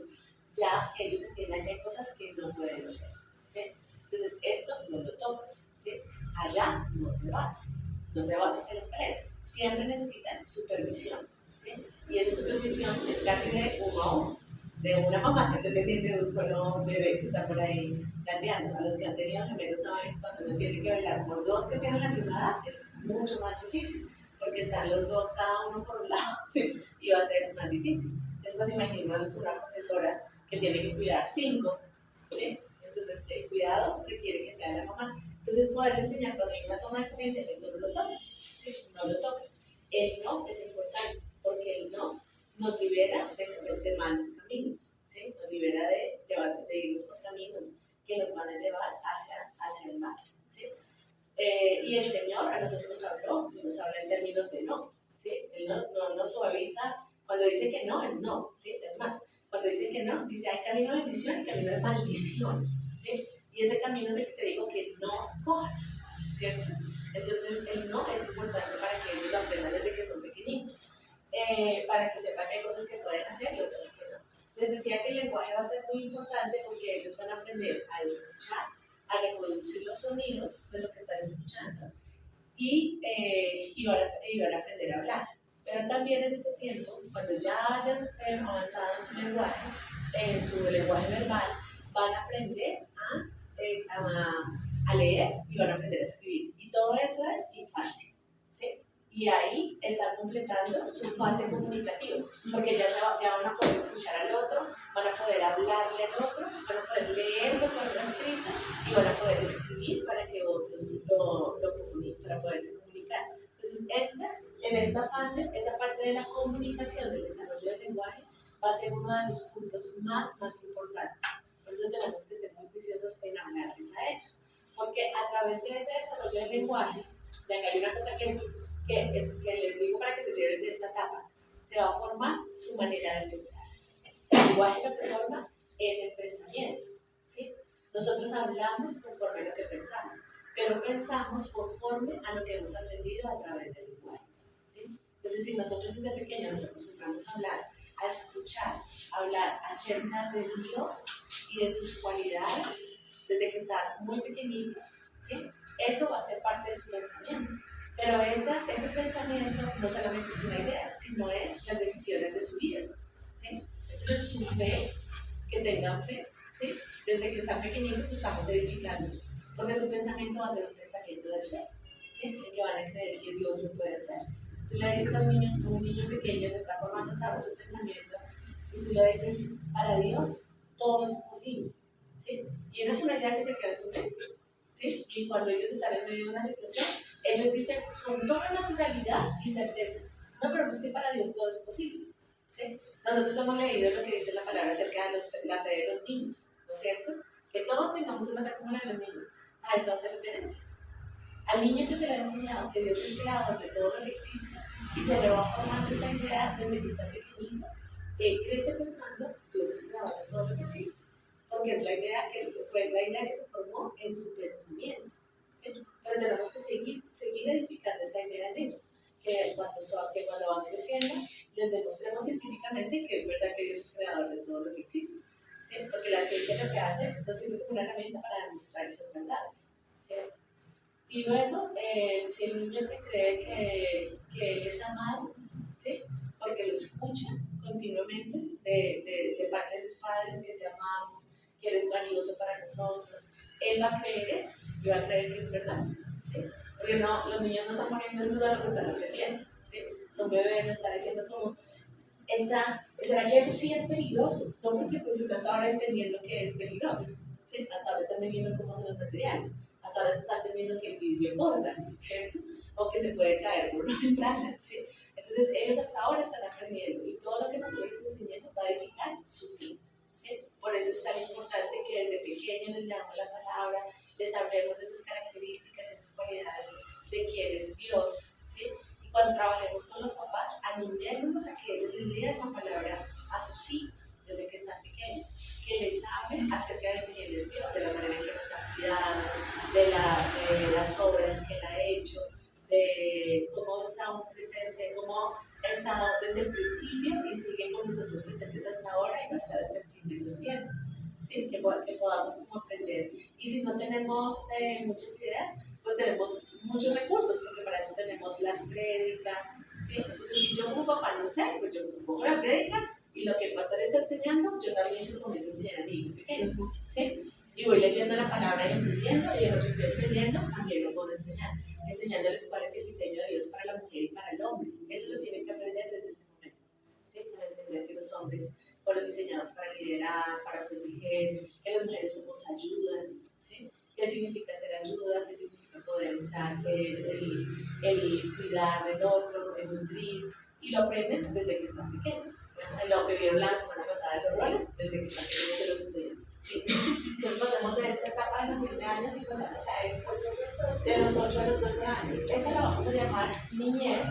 ya que ellos entiendan que hay cosas que no pueden hacer, ¿sí? Entonces, esto no lo tocas, ¿sí? Allá no te vas hacia la escalera. Siempre necesitan supervisión, ¿sí? Y esa supervisión es casi de uno a uno, de una mamá que esté pendiente de un solo bebé que está por ahí gateando. A los que han tenido gemelos saben que cuando uno tiene que velar por dos que tienen la misma edad es mucho más difícil, porque están los dos cada uno por un lado, ¿sí? Y va a ser más difícil. Entonces, pues imaginemos una profesora que tiene que cuidar 5, ¿sí? Entonces, el cuidado requiere que sea la mamá. Entonces, poderle enseñar cuando hay una toma de corriente, esto no lo toques, ¿sí? No lo toques. El no es importante, porque el no nos libera de malos caminos, ¿sí? Nos libera de irnos por caminos que nos van a llevar hacia el mal, ¿sí? Y el Señor a nosotros nos habla en términos de no, ¿sí? Él no nos suaviza. Cuando dice que no, es no, ¿sí? Es más, cuando dice que no, dice hay camino de bendición y camino de maldición, ¿sí? Y ese camino es el que te digo que no cojas, ¿cierto? Entonces el no es importante para que ellos lo aprendan desde que son pequeñitos, para que sepan que hay cosas que pueden hacer y otras que no. Les decía que el lenguaje va a ser muy importante porque ellos van a aprender a escuchar, a reproducir los sonidos de lo que están escuchando y van a aprender a hablar. Pero también en este tiempo, cuando ya hayan avanzado en su lenguaje verbal, van a aprender a leer y van a aprender a escribir. Y todo eso es infancia, ¿sí? y ahí está completando su fase comunicativa, porque ya van a poder escuchar al otro, van a poder hablarle al otro, van a poder leer lo que otro ha escrito y van a poder escribir para que otros lo comuniquen, para poderse comunicar. Entonces, en esta fase, esa parte de la comunicación, del desarrollo del lenguaje, va a ser uno de los puntos más importantes. Por eso tenemos que ser muy juiciosos en hablarles a ellos, porque a través de ese desarrollo del lenguaje, ya que hay una cosa que les digo para que se lleven de esta etapa, se va a formar su manera de pensar. El lenguaje lo que forma es el pensamiento, ¿sí? Nosotros hablamos conforme a lo que pensamos, pero pensamos conforme a lo que hemos aprendido a través del lenguaje, ¿sí? Entonces, si nosotros desde pequeños nos acostumbramos a hablar, a escuchar, a hablar acerca de Dios y de sus cualidades, desde que están muy pequeñitos, ¿sí? Eso va a ser parte de su pensamiento. Pero ese pensamiento no solamente es una idea, sino es las decisiones de su vida, ¿sí? Entonces, su fe, que tengan fe, ¿sí? Desde que están pequeñitos estamos edificando, porque su pensamiento va a ser un pensamiento de fe, ¿sí? En que van a creer que Dios lo puede hacer. Tú le dices a un niño pequeño que está formando su pensamiento, y tú le dices, para Dios todo es posible, ¿sí? Y esa es una idea que se queda en su mente, ¿sí? Y cuando ellos están en medio de una situación, ellos dicen con toda naturalidad y certeza, no, pero es que para Dios todo es posible, ¿sí? Nosotros hemos leído lo que dice la palabra acerca de la fe de los niños, ¿no es cierto? Que todos tengamos una fe como la de los niños. A eso hace referencia. Al niño que se le ha enseñado que Dios es creador de todo lo que existe y se le va formando esa idea desde que está pequeñito, él crece pensando Dios es creador de todo lo que existe, porque es la idea que se formó en su pensamiento, ¿sí? Pero tenemos que seguir edificando esa idea en ellos, que cuando van creciendo les demostremos científicamente que es verdad que Dios es creador de todo lo que existe, ¿sí? Porque la ciencia lo que hace nos sirve como una herramienta para demostrar esas verdades, ¿cierto? Y luego, si el niño que cree que él es amado, ¿sí? Porque lo escucha continuamente de parte de sus padres, que te amamos, que eres valioso para nosotros, él va a creer eso, y va a creer que es verdad, ¿sí? Porque los niños no están poniendo en duda lo que están aprendiendo, ¿sí? Son bebés, no están diciendo como, ¿será que eso sí es peligroso? No, porque pues está hasta ahora entendiendo que es peligroso, ¿sí? Hasta ahora están entendiendo cómo son los materiales. Hasta ahora se está entendiendo que el vidrio corta, ¿cierto? O que se puede caer por una ventana, ¿sí? Entonces, ellos hasta ahora están aprendiendo y todo lo que nosotros les enseñamos va a edificar su fin, ¿sí? Por eso es tan importante que desde pequeños les leamos la palabra, les hablemos de esas características, esas cualidades de quién es Dios, ¿sí? Y cuando trabajemos con los papás, animémonos a que ellos les lean la palabra a sus hijos desde que están pequeños, que les hablen acerca de quién es Dios, de la manera en que nos ha cuidado, de las obras que Él ha hecho, de cómo está un presente, cómo ha estado desde el principio y sigue con nosotros presentes hasta ahora y va a estar hasta el fin de los tiempos. Sí, que podamos como aprender. Y si no tenemos muchas ideas, pues tenemos muchos recursos, porque para eso tenemos las prédicas, ¿sí? Entonces, si yo como papá no sé, pues yo pongo la prédica y lo que el pastor está enseñando, yo también se lo comienzo a enseñar a mi hijo pequeño, ¿sí? Y voy leyendo la palabra y entendiendo, y en lo que estoy entendiendo también lo puedo enseñar, enseñándoles cuál es el diseño de Dios para la mujer y para el hombre. Eso lo tienen que aprender desde ese momento, ¿sí? Para entender que los hombres fueron diseñados para liderar, para proteger, que las mujeres somos ayuda, ¿sí? ¿Qué significa ser ayuda? ¿Qué significa poder estar, el cuidar del otro, el nutrir? Y lo aprenden desde que están pequeños. Lo que vieron la semana pasada de los roles, desde que están pequeños se los enseñamos. ¿Listo? Entonces pasamos de esta etapa de los 7 años y pasamos a esta, de los 8 a los 12 años. Esta la vamos a llamar niñez.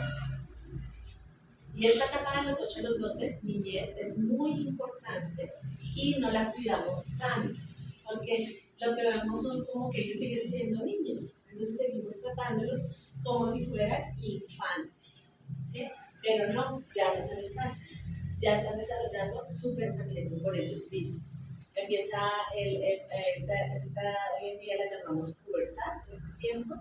Y esta etapa de los 8 a los 12, niñez, es muy importante y no la cuidamos tanto, porque lo que vemos son como que ellos siguen siendo niños, entonces seguimos tratándolos como si fueran infantes, ¿sí? Pero no, ya no son infantes, ya están desarrollando su pensamiento por ellos mismos. Empieza hoy en día la llamamos pubertad, este tiempo,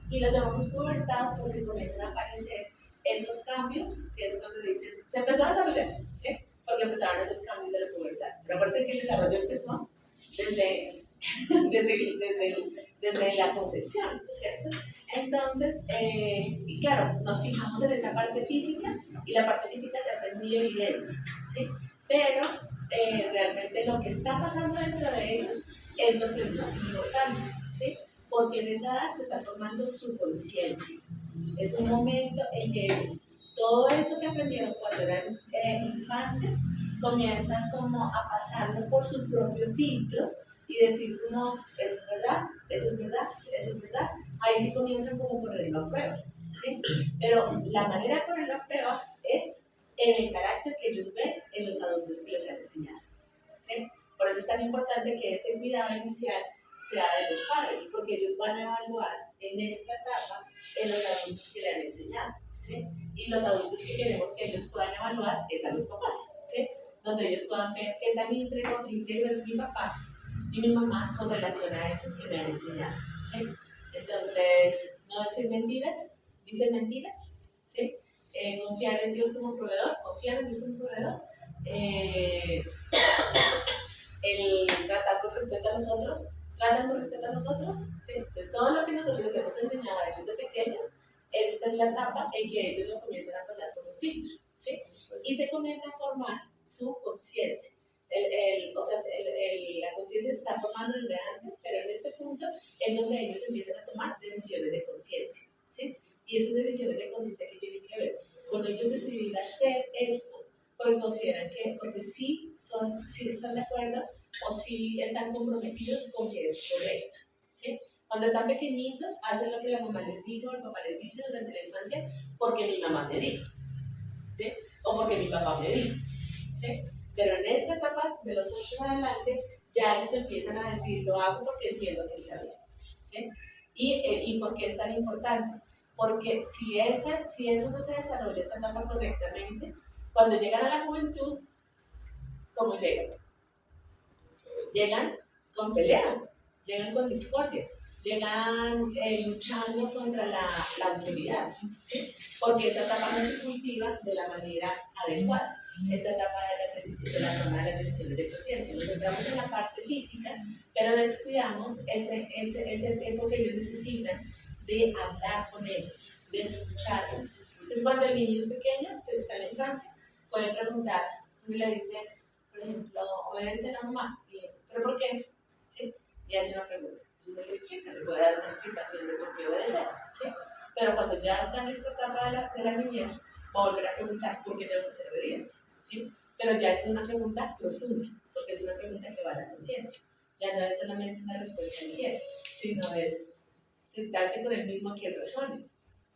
y la llamamos pubertad porque comienzan a aparecer esos cambios, que es cuando dicen, se empezó a desarrollar, ¿sí? Porque empezaron esos cambios de la pubertad. Pero acuérdense que el desarrollo empezó desde desde la concepción, ¿no es cierto? Entonces, y claro, nos fijamos en esa parte física y la parte física se hace muy evidente, ¿sí? Pero realmente lo que está pasando dentro de ellos es lo que es más importante, ¿sí? Porque en esa edad se está formando su conciencia. Es un momento en que ellos, todo eso que aprendieron cuando eran infantes, comienzan como a pasarlo por su propio filtro y decir como, eso es verdad, eso es verdad, eso es verdad. Ahí sí comienzan como a ponerlo a prueba, ¿sí? Pero la manera de ponerlo a prueba es en el carácter que ellos ven en los adultos que les han enseñado, ¿sí? Por eso es tan importante que este cuidado inicial sea de los padres, porque ellos van a evaluar en esta etapa en los adultos que le han enseñado, ¿sí? Y los adultos que queremos que ellos puedan evaluar es a los papás, ¿sí? Donde ellos puedan ver qué tan íntegro es mi papá y mi mamá con relación a eso que me han enseñado, ¿sí? Entonces, no decir mentiras, dicen mentiras, ¿sí? Confiar en Dios como proveedor, confiar en Dios como proveedor, el tratar con respeto a los otros, tratan con respeto a los otros, ¿sí? Entonces todo lo que nosotros les hemos enseñado a ellos de pequeños, esta es la etapa en que ellos lo comienzan a pasar por un filtro, ¿sí? Y se comienza a formar su conciencia. La conciencia se está formando desde antes, pero en este punto es donde ellos empiezan a tomar decisiones de conciencia, ¿sí? Y esas decisiones de conciencia que tienen que ver con ellos decidir hacer esto, porque consideran que, porque sí están de acuerdo o sí están comprometidos con que es correcto, ¿sí? Cuando están pequeñitos, hacen lo que la mamá les dice o el papá les dice durante la infancia porque mi mamá me dijo, ¿sí? O porque mi papá me dijo, ¿sí? Pero en esta etapa, de los 8 en adelante, ya ellos empiezan a decir, lo hago porque entiendo que está bien, ¿sí? ¿Y por qué es tan importante? Porque si eso no se desarrolla, esa etapa correctamente, cuando llegan a la juventud, ¿cómo llegan? Llegan con pelea, llegan con discordia, llegan luchando contra la autoridad, ¿sí? Porque esa etapa no se cultiva de la manera adecuada. Esta etapa de la toma de las decisiones de conciencia. Nos centramos en la parte física, pero descuidamos ese tiempo que ellos necesitan de hablar con ellos, de escucharlos. Entonces, cuando el niño es pequeño, está en la infancia, puede preguntar, y le dice, por ejemplo, obedece a la mamá, ¿pero por qué? ¿Sí? Y hace una pregunta. Entonces uno le explica, le puede dar una explicación de por qué obedecer, ¿sí? Pero cuando ya está en esta etapa de la niñez, va a volver a preguntar por qué tengo que ser obediente, ¿sí? Pero ya es una pregunta profunda, porque es una pregunta que va a la conciencia. Ya no es solamente una respuesta ligera, sino es sentarse con el mismo que él razone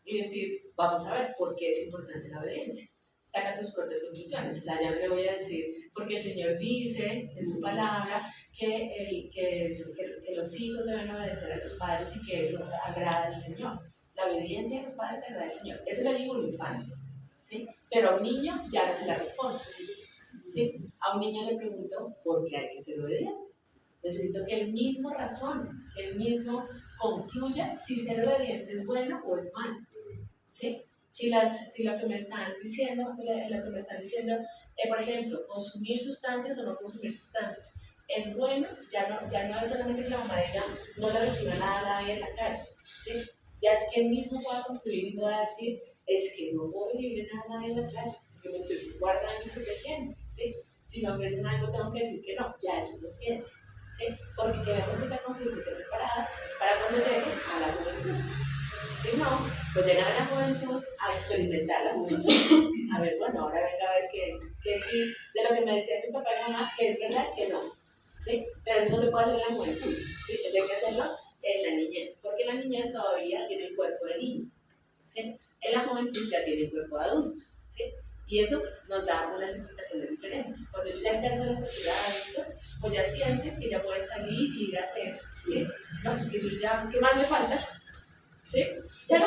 y decir, vamos a ver por qué es importante la obediencia. Saca tus propias conclusiones. O sea, ya no le voy a decir, porque el Señor dice en su palabra que los hijos deben obedecer a los padres y que eso agrada al Señor. La obediencia a los padres agrada al Señor. Eso le digo a un infante, ¿sí? Pero a un niño ya no se la responde, ¿sí? A un niño le pregunto, ¿por qué hay que ser obediente? Necesito que él mismo razone, que él mismo concluya si ser obediente es bueno o es malo, ¿sí? Si lo que me están diciendo, por ejemplo, consumir sustancias o no consumir sustancias, es bueno, ya no es solamente que la mamá diga, no le reciba nada a nadie en la calle, ¿sí? Ya es que él mismo pueda concluir y pueda decir, es que no puedo recibir nada a nadie en la calle, porque me estoy guardando y protegiendo, ¿sí? Si me ofrecen algo, tengo que decir que no, ya es su conciencia, ¿sí? Porque queremos que esa conciencia esté preparada para cuando llegue a la juventud. Si no, pues llegan a la juventud a experimentar la juventud. A ver, bueno, ahora venga a ver que sí, de lo que me decía mi papá y mamá, que es verdad que no. ¿Sí? Pero eso no se puede hacer en la juventud. ¿Sí? Eso hay que hacerlo en la niñez, porque la niñez todavía tiene el cuerpo de niño. ¿Sí? En la juventud ya tiene el cuerpo de adulto. ¿Sí? Y eso nos da unas implicaciones diferentes. Cuando ya alcanza la estatura de adulto, pues ya siente que ya puede salir y ir a hacer. ¿Sí? No, pues que yo ya, ¿qué más me falta? ¿Sí? Ya no,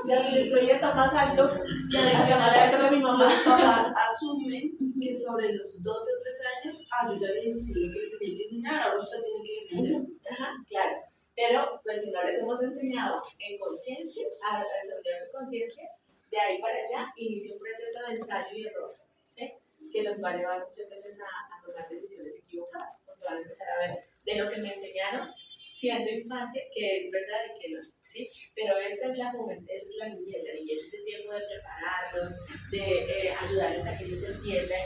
ya estoy hasta más alto, ya está más alto que mi mamá. Los papás asumen que sobre los 12 o 13 años, yo ya le enseñé lo que le tenía que enseñar, ahora usted tiene que defenderse. Ajá, claro. Pero, pues, si no les hemos enseñado en conciencia, a desarrollar su conciencia, de ahí para allá inicia un proceso de ensayo y error, ¿sí? Que los va a llevar muchas veces a tomar decisiones equivocadas, porque van a empezar a ver de lo que me enseñaron, siendo infante, que es verdad y que no, ¿sí? Pero esta es la juventud, esa es la niñez es el tiempo de prepararlos, de ayudarles a que ellos entiendan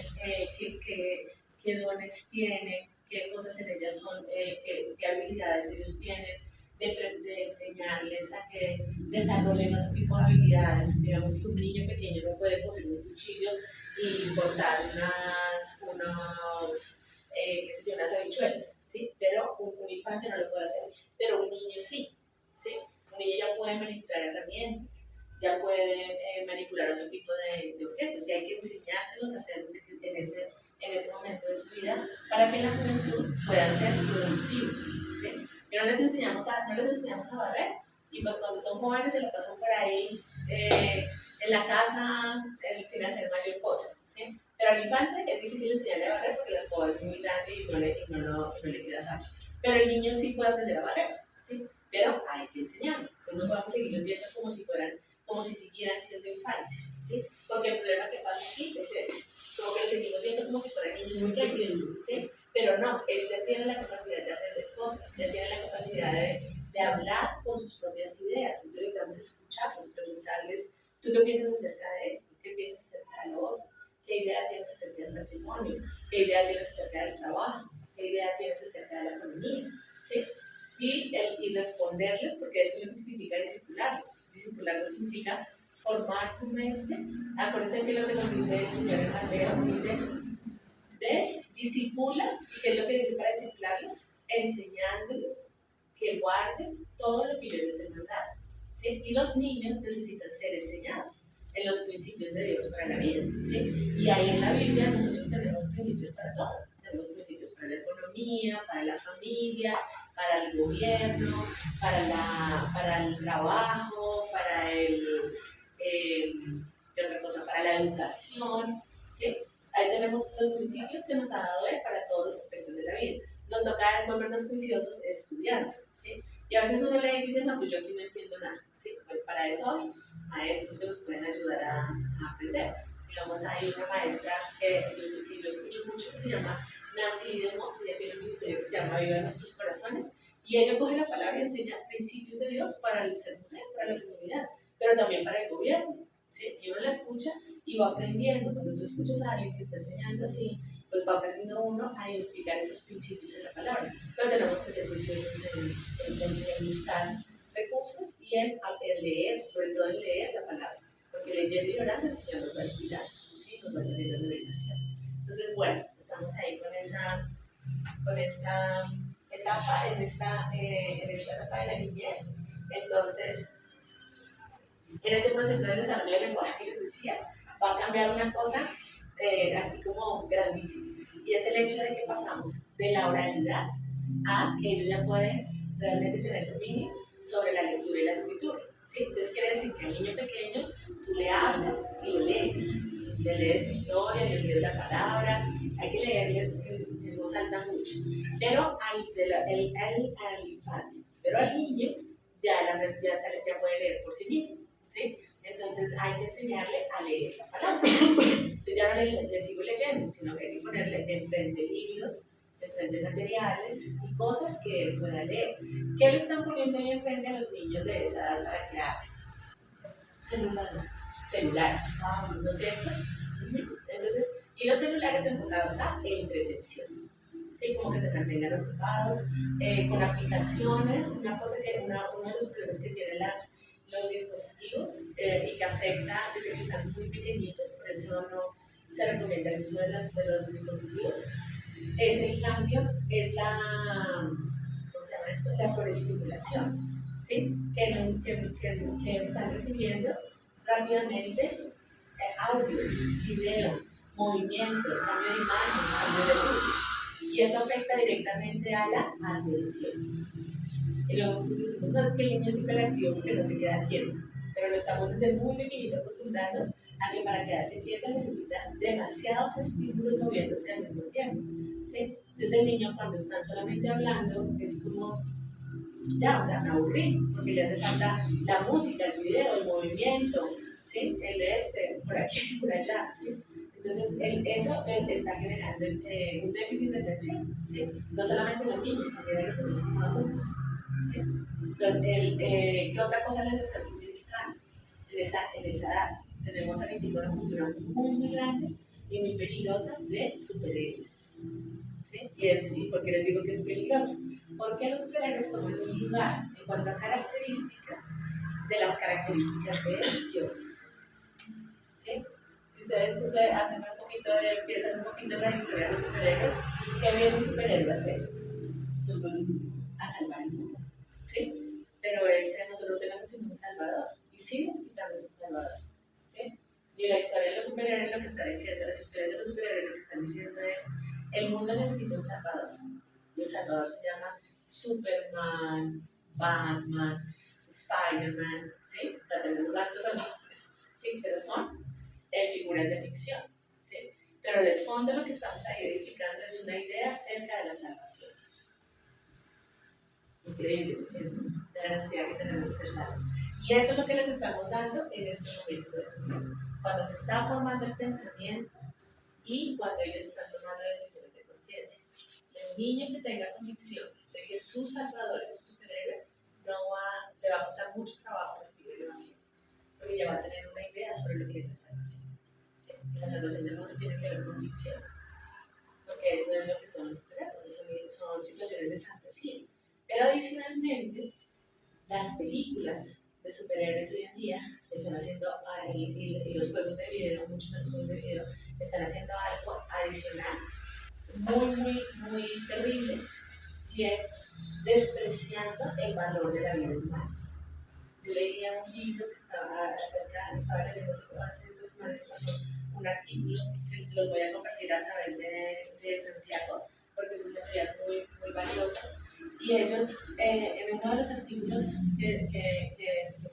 qué dones tienen, qué cosas en ellas son, qué habilidades ellos tienen, de enseñarles a que desarrollen otro tipo de habilidades. Digamos que un niño pequeño no puede coger un cuchillo y cortar qué sé yo, unas habichuelas, ¿sí? Pero un infante no lo puede hacer, pero un niño sí, ¿sí? Un niño ya puede manipular herramientas, ya puede manipular otro tipo de objetos, y hay que enseñárselos a hacer en ese momento de su vida para que en la juventud puedan ser productivos, ¿sí? Pero no les enseñamos a barrer, y pues cuando son jóvenes se la pasan por ahí en la casa sin hacer mayor cosa, ¿sí? Pero al infante es difícil enseñarle a barrer porque la escoba es muy grande y no le queda fácil. Pero el niño sí puede aprender a barrer, ¿sí? Pero hay que enseñarlo. Entonces no podemos seguirlo viendo como si siguieran siendo infantes, ¿sí? Porque el problema que pasa aquí es ese. Como que lo seguimos viendo como si fueran niños pequeños, ¿sí? Pero no, él ya tiene la capacidad de aprender cosas, ya tiene la capacidad de hablar con sus propias ideas. Entonces necesitamos escucharlos, preguntarles, ¿tú qué piensas acerca de esto? ¿Qué piensas acerca de lo otro? ¿Qué idea tienes acerca del matrimonio? ¿Qué idea tienes acerca del trabajo? ¿Qué idea tienes acerca de la economía? ¿Sí? Y responderles, porque eso es lo que significa disipularlos. Disipularlos significa formar su mente. Acuérdense que lo que nos dice el señor Mateo, dice, disipula, ¿y qué es lo que dice para disipularlos? Enseñándoles que guarden todo lo que yo les he mandado. ¿Sí? Y los niños necesitan ser enseñados en los principios de Dios para la vida, ¿sí? Y ahí en la Biblia nosotros tenemos principios para todo. Tenemos principios para la economía, para la familia, para el gobierno, para el trabajo, ¿qué otra cosa? Para la educación, ¿sí? Ahí tenemos los principios que nos ha dado Él para todos los aspectos de la vida. Nos toca es volvernos juiciosos estudiando, ¿sí? Y a veces uno lee y dice, no, pues yo aquí no entiendo nada, ¿sí? Pues para eso hay maestros que nos pueden ayudar a aprender. Digamos, hay una maestra que yo escucho mucho que se llama Nancy Demos, ella tiene un ministerio que se llama Viva en Nuestros Corazones, y ella coge la palabra y enseña principios de Dios para el ser mujer, para la feminidad, pero también para el gobierno, ¿sí? Y uno la escucha y va aprendiendo. Cuando tú escuchas a alguien que está enseñando así, pues va aprendiendo uno a identificar esos principios en la palabra. Pero tenemos que ser juiciosos en buscar recursos y en leer, sobre todo en leer la palabra, porque leyendo y orando el Señor nos va a inspirar, ¿sí? Nos va a llenar de revelación. Entonces, bueno, estamos ahí con esta etapa, en esta etapa de la niñez. Entonces, en ese proceso de desarrollo del lenguaje que les decía, va a cambiar una cosa así como grandísima, y es el hecho de que pasamos de la oralidad a que ellos ya pueden realmente tener dominio sobre la lectura y la escritura, ¿sí? Entonces quiere decir que al niño pequeño tú le hablas y le lees historia, le lees la palabra, hay que leerles en voz alta mucho, pero al infante, pero al niño ya puede leer por sí mismo, ¿sí? Entonces hay que enseñarle a leer la palabra, ¿sí? Entonces ya no le sigo leyendo, sino que hay que ponerle enfrente libros, enfrente materiales y cosas que él pueda leer. ¿Qué le están poniendo ahí enfrente a los niños de esa edad para que hagan? Celulares, ¿no es cierto? Entonces, y los celulares enfocados a entretención, ¿sí? Como que se mantengan ocupados con aplicaciones. Una cosa uno de los problemas que tienen los dispositivos y que afecta desde que están muy pequeñitos, por eso no se recomienda el uso de los dispositivos, es el cambio, es ¿cómo se llama esto? La sobreestimulación, ¿sí? Que están recibiendo rápidamente audio, video, movimiento, cambio de imagen, cambio de luz, y eso afecta directamente a la atención. Y luego decimos, no, es que el niño es hiperactivo porque no se queda quieto, pero lo estamos desde muy pequeñito acostumbrando a que para quedarse quieto necesita demasiados estímulos moviéndose al mismo tiempo, ¿sí? Entonces el niño cuando están solamente hablando es como, ya, o sea, me aburrí, porque le hace falta la música, el video, el movimiento, ¿sí? Por aquí, por allá, ¿sí? Entonces, eso está generando un déficit de atención, ¿sí? No solamente en los niños, también en nosotros como adultos. ¿sí? ¿Qué otra cosa les están suministrando? En esa edad tenemos ahorita una cultura muy grande y muy peligrosa de superhéroes. ¿Sí? ¿Y por qué les digo que es peligroso? Porque los superhéroes toman un lugar en cuanto a características de las características de Dios. ¿Sí? Si ustedes piensan un poquito en la historia de los superhéroes, ¿qué viene un superhéroe a hacer? A salvar el mundo. ¿Sí? Pero nosotros tenemos un salvador y sí necesitamos un salvador. ¿Sí? Y la historia de los superhéroes lo que está diciendo, las historias de los superhéroes lo que están diciendo es: el mundo necesita un salvador. Y el salvador se llama Superman, Batman, Spider-Man, ¿sí? O sea, tenemos hartos salvadores, ¿sí? Pero son figuras de ficción, ¿sí? Pero de fondo lo que estamos ahí edificando es una idea acerca de la salvación. Increíble, ¿no es cierto? De la necesidad que tenemos de ser salvos. Y eso es lo que les estamos dando en este momento de su vida. Cuando se está formando el pensamiento y cuando ellos están tomando decisiones de conciencia. El niño que tenga convicción de que su salvador es su superhéroe, le va a costar mucho trabajo recibir el evangelio, porque ya va a tener una idea sobre lo que es la salvación. ¿Sí? Y la salvación del mundo tiene que ver con ficción, porque eso es lo que son los superhéroes, son situaciones de fantasía. Pero adicionalmente, las películas de superhéroes hoy en día están haciendo, y los juegos de video, muchos de los juegos de video, están haciendo algo adicional, muy terrible, y es despreciando el valor de la vida humana. Yo leía un libro que estaba leyendo hace esta semana que pasó, un artículo que los voy a compartir a través de Santiago, porque es un material muy valioso. Y ellos, en uno de los artículos que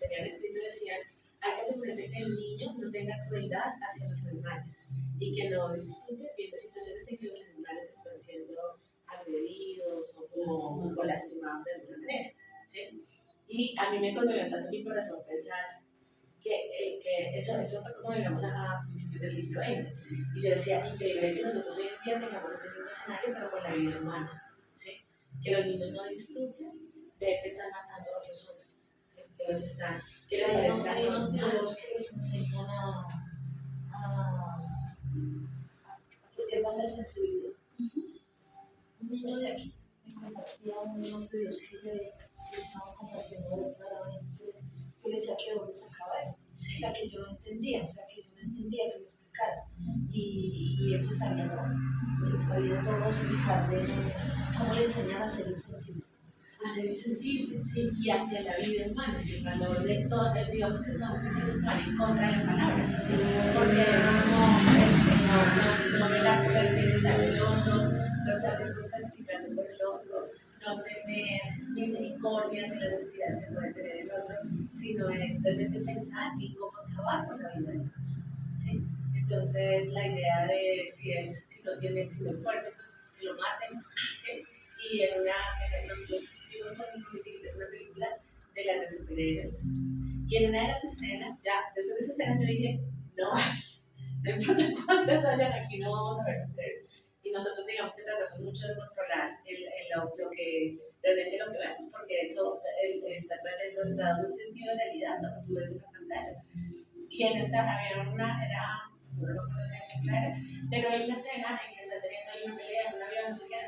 tenían escrito, decían: hay que asegurarse que el niño no tenga crueldad hacia los animales y que no disfrute viendo situaciones en que los animales están siendo agredidos o lastimados de alguna manera, ¿sí? Y a mí me conmovió tanto mi corazón pensar que eso fue como, digamos, a principios del siglo XX. Y yo decía: increíble que nosotros hoy en día tengamos ese mismo escenario, pero con la vida humana, ¿sí? Que los niños no disfruten ver que están matando a otros hombres, ¿sí? Que les parece Hay unos videos que les enseñan a que pierdan la sensibilidad. Un niño de aquí me compartía unos videos que le estaban compartiendo claramente, que le decía que dónde sacaba eso. Sí. O sea, que yo no entendía, que me explicara. Y él se sabía todo, explicar de cómo le enseñan a ser insensible. A ser insensible, sí, y hacia la vida humana, ¿sí? El valor de todo, digamos que son principios que van en contra de la palabra, ¿sí? Porque es como no velar el bienestar del otro, no estar dispuestos a sacrificarse por el otro, no tener misericordia hacia las necesidades que puede tener el otro, sino es realmente pensar en cómo acabar con la vida del otro, ¿sí? Entonces la idea de si no es fuerte, pues que lo maten, ¿sí? Y nosotros vimos con Luis, es una película de las de superhéroes. Y en una de las escenas, después de esa escena yo dije: no más, no importa cuántas hayan aquí, no vamos a ver superhéroes. Y nosotros, digamos que tratamos mucho de controlar lo que realmente lo que vemos, porque eso está dando un sentido de realidad, lo que tú ves en la pantalla. Y en esta había no me acuerdo qué clara, pero hay una escena en que está teniendo ahí una pelea en un avión, no sé qué,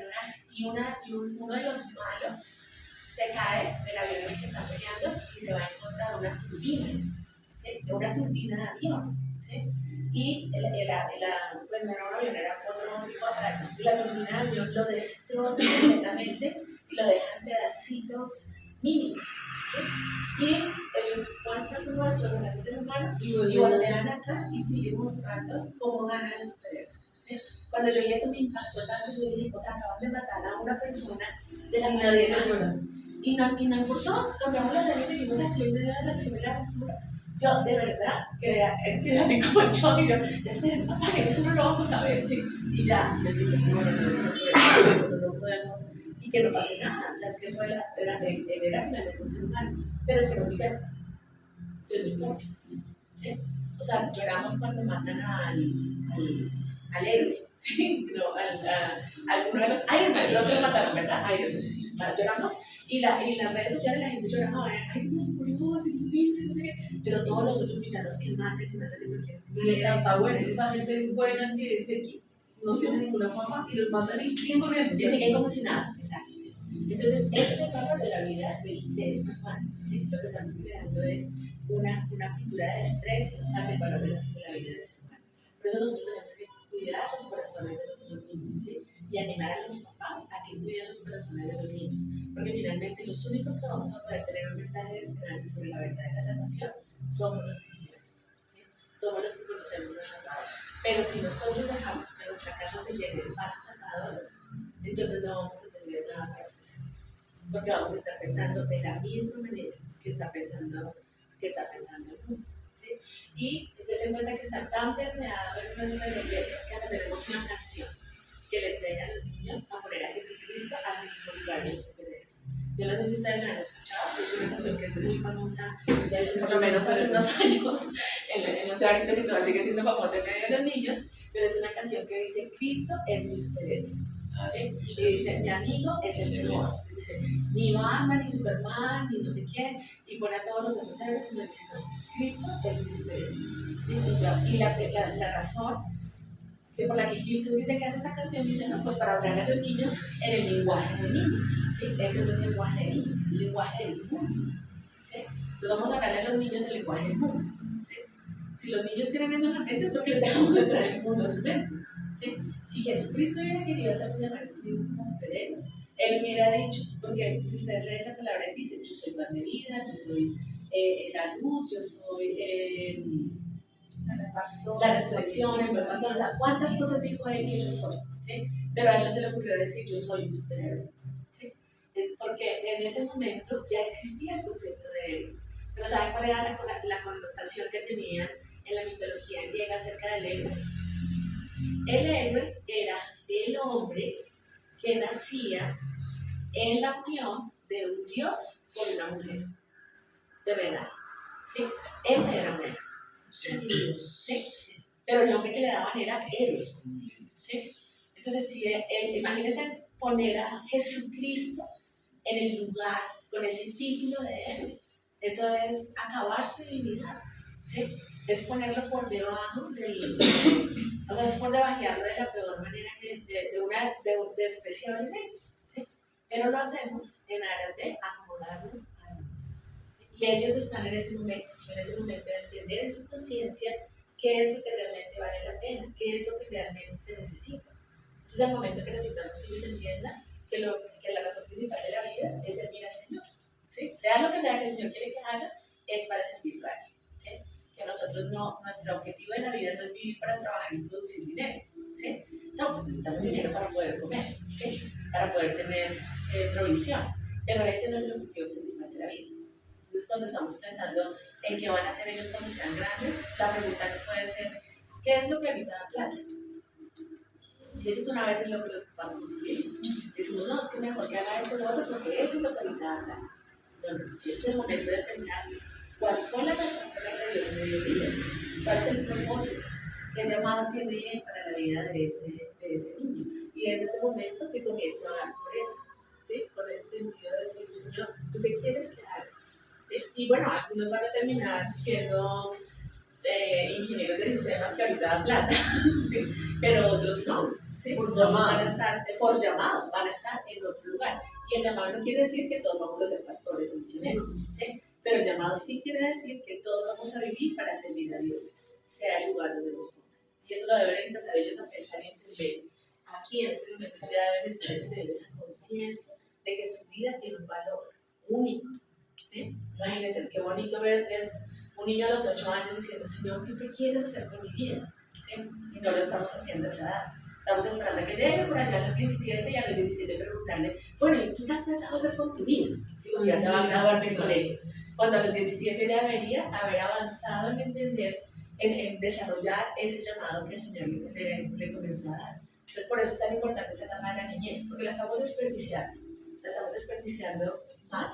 y uno de los malos se cae del avión en el que está peleando y se va a encontrar una turbina, ¿sí? Una turbina de avión, ¿sí? Y no era un avión, era otro tipo de aparato. La turbina de avión lo destroza completamente y lo deja en pedacitos mínimos, ¿sí? Y ellos muestran cómo desplazan a ese ser humano y voltean acá y siguen mostrando cómo ganan los superhéroes, ¿sí? Cuando yo vi eso me impactó tanto, yo dije: o sea, acaban de matar a una persona de la nadie no llora. Y no importó, cambiamos la serie y seguimos aquí en medio de la acción y la aventura. Yo, de verdad, quedé así como en shock y yo: esperen, apaguen, eso no lo vamos a ver, ¿sí? Y ya, les dije: no, eso no podemos, y que no pase nada. O sea, es que él era finalmente un ser humano, pero es que no pillaron. Entonces no importa, ¿sí? O sea, lloramos cuando matan al héroe, ¿sí? No, alguno de los Iron Man, el otro lo mataron, ¿verdad? Iron Man, sí. lloramos, y en las redes sociales la gente lloraba, ay, no se murió, es imposible, no sé qué, pero todos los otros villanos que matan de cualquier manera. Está bueno, esa gente buena que es X, no tiene ninguna fama y los matan y siguen corriendo. Y siguen como si nada, exacto, sí. Entonces, ese es el valor de la vida del ser humano, ¿sí? Lo que estamos creando es una cultura de desprecio hacia el valor de la vida del ser humano. Por eso nosotros tenemos que cuidar los corazones de nuestros niños, ¿sí? Y animar a los papás a que cuiden los corazones de los niños, porque finalmente los únicos que vamos a poder tener un mensaje de esperanza sobre la verdadera salvación somos los cristianos, ¿sí? Somos los que conocemos al Salvador. Pero si nosotros dejamos que nuestra casa se llene de falsos salvadores, entonces no vamos a tener nada para ofrecer, porque vamos a estar pensando de la misma manera que está pensando el mundo, ¿sí? Y des en cuenta que está tan permeado eso dentro de la iglesia que hasta tenemos una canción que le enseña a los niños a poner a Jesucristo al mismo lugar de los superiores. Yo no sé si ustedes la han escuchado, pero es una canción que es muy famosa, por lo menos hace unos años, no sé ahorita si todavía sigue siendo famosa en medio de los niños, pero es una canción que dice, Cristo es mi superhéroe. ¿Sí? Y dice, mi amigo es el mejor. Dice, ni Batman, ni Superman, ni no sé quién, y pone a todos los otros héroes y me dice, no, Cristo es mi superhéroe. ¿Sí? Y la razón que por la que Gibson dice que hace esa canción, dice, no, pues para hablar a los niños en el lenguaje de niños, ¿sí? Ese no es el lenguaje de niños, es el lenguaje del mundo, ¿sí? Entonces vamos a hablar a los niños el lenguaje del mundo, ¿sí? Si los niños tienen eso en la mente es porque les dejamos entrar en el mundo a su mente, ¿sí? Si Jesucristo hubiera querido hacerse llamar a sí mismo como superhéroe, él hubiera dicho, porque si ustedes leen la palabra, él dice, yo soy pan de vida, yo soy la luz, yo soy la resurrección, el buen pastor, o sea, cuántas cosas dijo él que yo soy, ¿sí? Pero a él no se le ocurrió decir yo soy un superhéroe, ¿sí? Porque en ese momento ya existía el concepto de héroe. Pero ¿saben cuál era la connotación que tenía en la mitología griega acerca del héroe? El héroe era el hombre que nacía en la unión de un dios con una mujer terrenal, ¿sí? Ese era un héroe. ¿Sí? Pero el nombre que le daban era héroe, ¿sí? Entonces, si imagínense poner a Jesucristo en el lugar con ese título de héroe, eso es acabar su divinidad, ¿sí? Es ponerlo por debajo o sea, es por debajearlo de la peor manera, despreciablemente, ¿sí? Pero lo hacemos en aras de acomodarnos a él. Y ellos están en ese momento de entender en su conciencia qué es lo que realmente vale la pena, qué es lo que realmente se necesita. Ese es el momento que necesitamos que ellos entiendan que la razón principal de la vida es servir al Señor, ¿sí? Sea lo que sea que el Señor quiere que haga, es para servirlo a Él, ¿sí? Que nosotros nuestro objetivo de la vida no es vivir para trabajar y producir dinero, ¿sí? No, pues necesitamos dinero para poder comer, ¿sí? Para poder tener provisión, pero ese no es el objetivo principal de la vida. Entonces, cuando estamos pensando en qué van a hacer ellos cuando sean grandes, la pregunta que puede ser, ¿qué es lo que ahorita da plata? Y eso es una vez lo que los papás concluimos. Decimos, no, es que mejor que haga eso o lo otro, porque eso es lo que ahorita da plata. No, ese es el momento de pensar cuál fue la razón por la que Dios me dio vida, cuál es el propósito, qué llamado tiene Él para la vida de ese niño. Y desde ese momento que comienzo a dar por eso, ¿sí? Con ese sentido de decir, Señor, ¿tú qué quieres que haga? ¿Sí? Y bueno, algunos van a terminar siendo ingenieros de sistemas que ahorita dan plata, ¿sí? Pero otros no, ¿sí? Por llamado van a estar en otro lugar. Y el llamado no quiere decir que todos vamos a ser pastores o misioneros, ¿sí? Pero el llamado sí quiere decir que todos vamos a vivir para servir a Dios, sea el lugar donde nos pongan. Y eso lo deben empezar ellos a pensar y entender. Aquí en este momento ya deben estar ellos teniendo esa conciencia de que su vida tiene un valor único, ¿sí? Imagínense qué bonito ver es un niño a los 8 años diciendo, Señor, ¿tú qué quieres hacer con mi vida? ¿Sí? Y no lo estamos haciendo a esa edad. Estamos esperando a que llegue por allá a los 17 y a los 17 preguntarle, bueno, ¿y tú qué has pensado hacer con tu vida? ¿Sí? Porque ya se va a acabar del colegio. Cuando a los 17 ya debería haber avanzado en entender, en desarrollar ese llamado que el Señor le comenzó a dar. Entonces, por eso es tan importante esa etapa de la niñez, porque la estamos desperdiciando mal.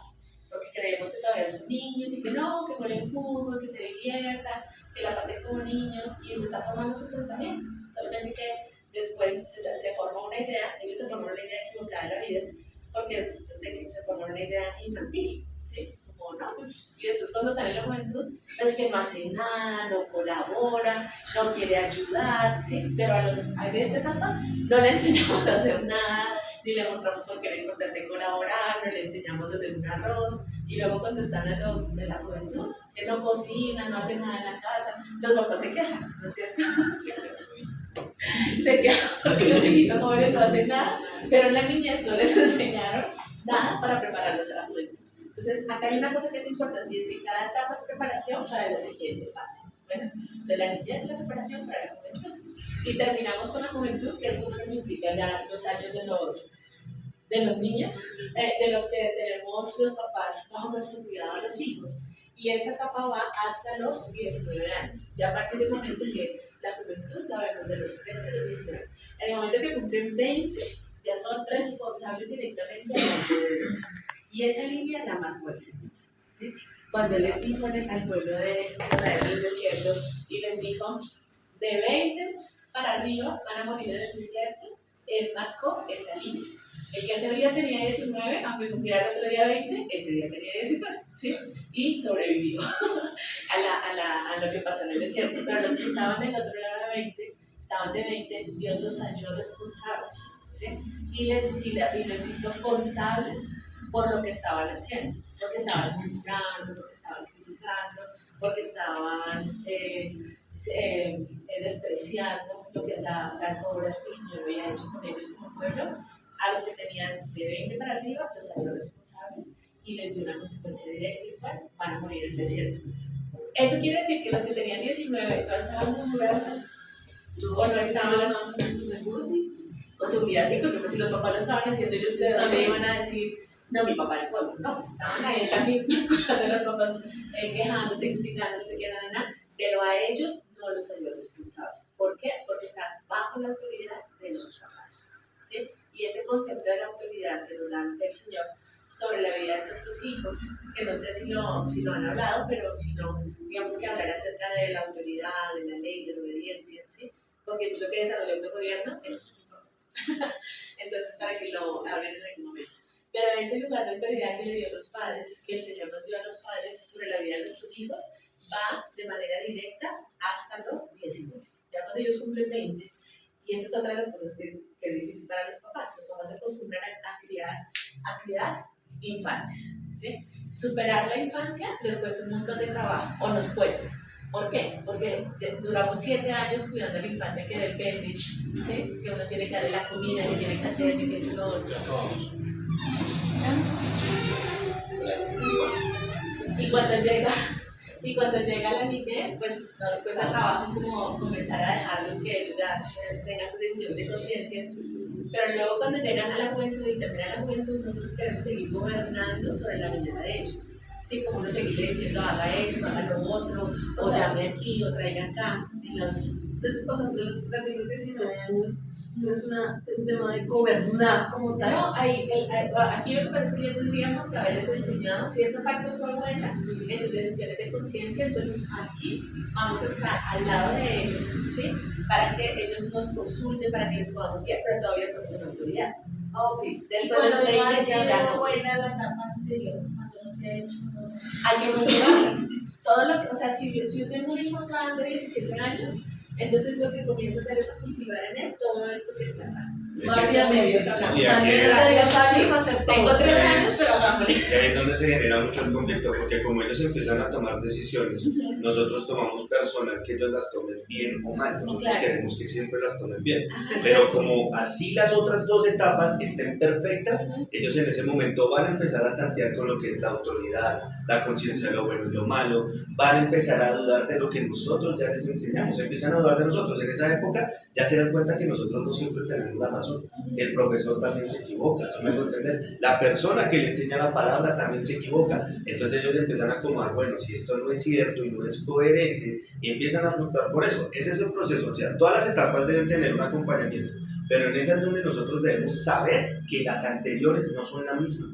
Porque creemos que todavía son niños y que no, que jueguen fútbol, que se diviertan, que la pasen como niños, y se está formando su pensamiento. Solamente que después se forma una idea, ellos se forman una idea equivocada de la vida, porque se forma una idea infantil, ¿sí? Como, no, pues, y después cuando sale la juventud, es que no hace nada, no colabora, no quiere ayudar, ¿sí? Pero a de esta etapa no le enseñamos a hacer nada, ni le mostramos por qué era importante colaborar, no le enseñamos a hacer un arroz, y luego cuando están a los de la juventud, que no cocinan, no hacen nada en la casa, los papás se quejan, ¿no es cierto? Se quejan porque los niñitos jóvenes no hacen nada, pero en la niñez no les enseñaron nada para prepararlos a la juventud. Entonces, acá hay una cosa que es importante, y es que cada etapa es preparación para la siguiente fase. Bueno, de la niñez es la preparación para la juventud. Y terminamos con la juventud, que es como que implica ya los años de los niños, de los que tenemos los papás bajo nuestro cuidado a los hijos. Y esa etapa va hasta los 19 años. Ya a partir del momento que la juventud la vemos de los 13 a los 19. En el momento que cumplen 20, ya son responsables directamente de la vida de Dios. Y esa línea la marcó el Señor, ¿sí? Cuando Él les dijo al pueblo de Israel en el desierto, y les dijo, de 20 para arriba van a morir en el desierto, Él marcó esa línea. El que ese día tenía 19, aunque cumpliera el otro día 20, ese día tenía 19, ¿sí? Y sobrevivió a lo que pasó en el desierto. Pero los que estaban del otro lado de 20, estaban de 20, Dios los halló responsables, ¿sí? Y les hizo contables por lo que estaban haciendo, porque estaban murmurando, porque estaban criticando, porque estaban despreciando las obras que el Señor había hecho con ellos como pueblo. A los que tenían de 20 para arriba los halló responsables y les dio una consecuencia directa y fue, van a morir en el desierto. Eso quiere decir que los que tenían 19 no estaban murmurando o no estaban seguros con seguridad, sí, porque pues si los papás lo estaban haciendo, ellos de dónde iban a decir, no, mi papá el pueblo, no, pues estaban ahí en la misma escuchando a los papás quejándose, criticando, no sé qué, nada, pero a ellos no los halló responsables. ¿Por qué? Porque están bajo la autoridad de los papás, ¿sí? Y ese concepto de la autoridad que nos da el Señor sobre la vida de nuestros hijos, que no sé si lo han hablado, pero si no, digamos que hablar acerca de la autoridad, de la ley, de la obediencia, ¿sí? Porque eso es lo que desarrolla el autogobierno, es entonces para que lo hablen en algún momento. Pero ese lugar de autoridad que le dio a los padres, que el Señor nos dio a los padres sobre la vida de nuestros hijos, va de manera directa hasta los 19. Ya cuando ellos cumplen 20, y esta es otra de las cosas que es difícil para los papás. Los papás se acostumbran a criar infantes, ¿sí? Superar la infancia les cuesta un montón de trabajo, o nos cuesta. ¿Por qué? Porque duramos 7 años cuidando al infante que depende, ¿sí? Que uno tiene que darle la comida, que tiene que hacer, que es lo otro. Y cuando llega la niñez, pues nos cuesta trabajo como comenzar a dejarlos que ellos ya tengan su decisión de conciencia. Pero luego cuando llegan a la juventud y terminan la juventud, nosotros queremos seguir gobernando sobre la vida de ellos. Sí, como uno seguir diciendo, haga esto, haga lo otro, o llame aquí, o traiga acá. De los 13 y 19 años, no es un tema de gobernar como tal. No, aquí lo que pasa es que ya tendríamos que haberles enseñado, si esta parte fue buena en sus decisiones de conciencia, entonces aquí vamos a estar al lado de ellos, ¿sí? Para que ellos nos consulten, para que les podamos guiar, pero todavía estamos en autoridad. Ok. Después de los 20 ya no. buena la etapa anterior, cuando no se ha hecho. Hay que motivarla. Todo lo que, o sea, si yo tengo un hijo acá de 17 años, entonces lo que comienzo a hacer es cultivar en él todo esto que está acá. Rápidamente. Y aquí Tengo 3 años, pero hagámosle. Y ahí es donde se genera mucho el conflicto, porque como ellos empiezan a tomar decisiones, nosotros tomamos personal que ellos las tomen bien o mal. Nosotros Claro. queremos que siempre las tomen bien. Pero como así las otras 2 etapas estén perfectas, ellos en ese momento van a empezar a tantear con lo que es la autoridad, la conciencia de lo bueno y lo malo, van a empezar a dudar de lo que nosotros ya les enseñamos, empiezan a dudar de nosotros. En esa época ya se dan cuenta que nosotros no siempre tenemos la razón. El profesor también se equivoca, ¿sí me hago entender? La persona que le enseña la palabra también se equivoca. Entonces ellos empiezan a acomodar, bueno, si esto no es cierto y no es coherente, y empiezan a fluctuar por eso. Ese es el proceso, o sea, todas las etapas deben tener un acompañamiento, pero en esas es donde nosotros debemos saber que las anteriores no son la misma,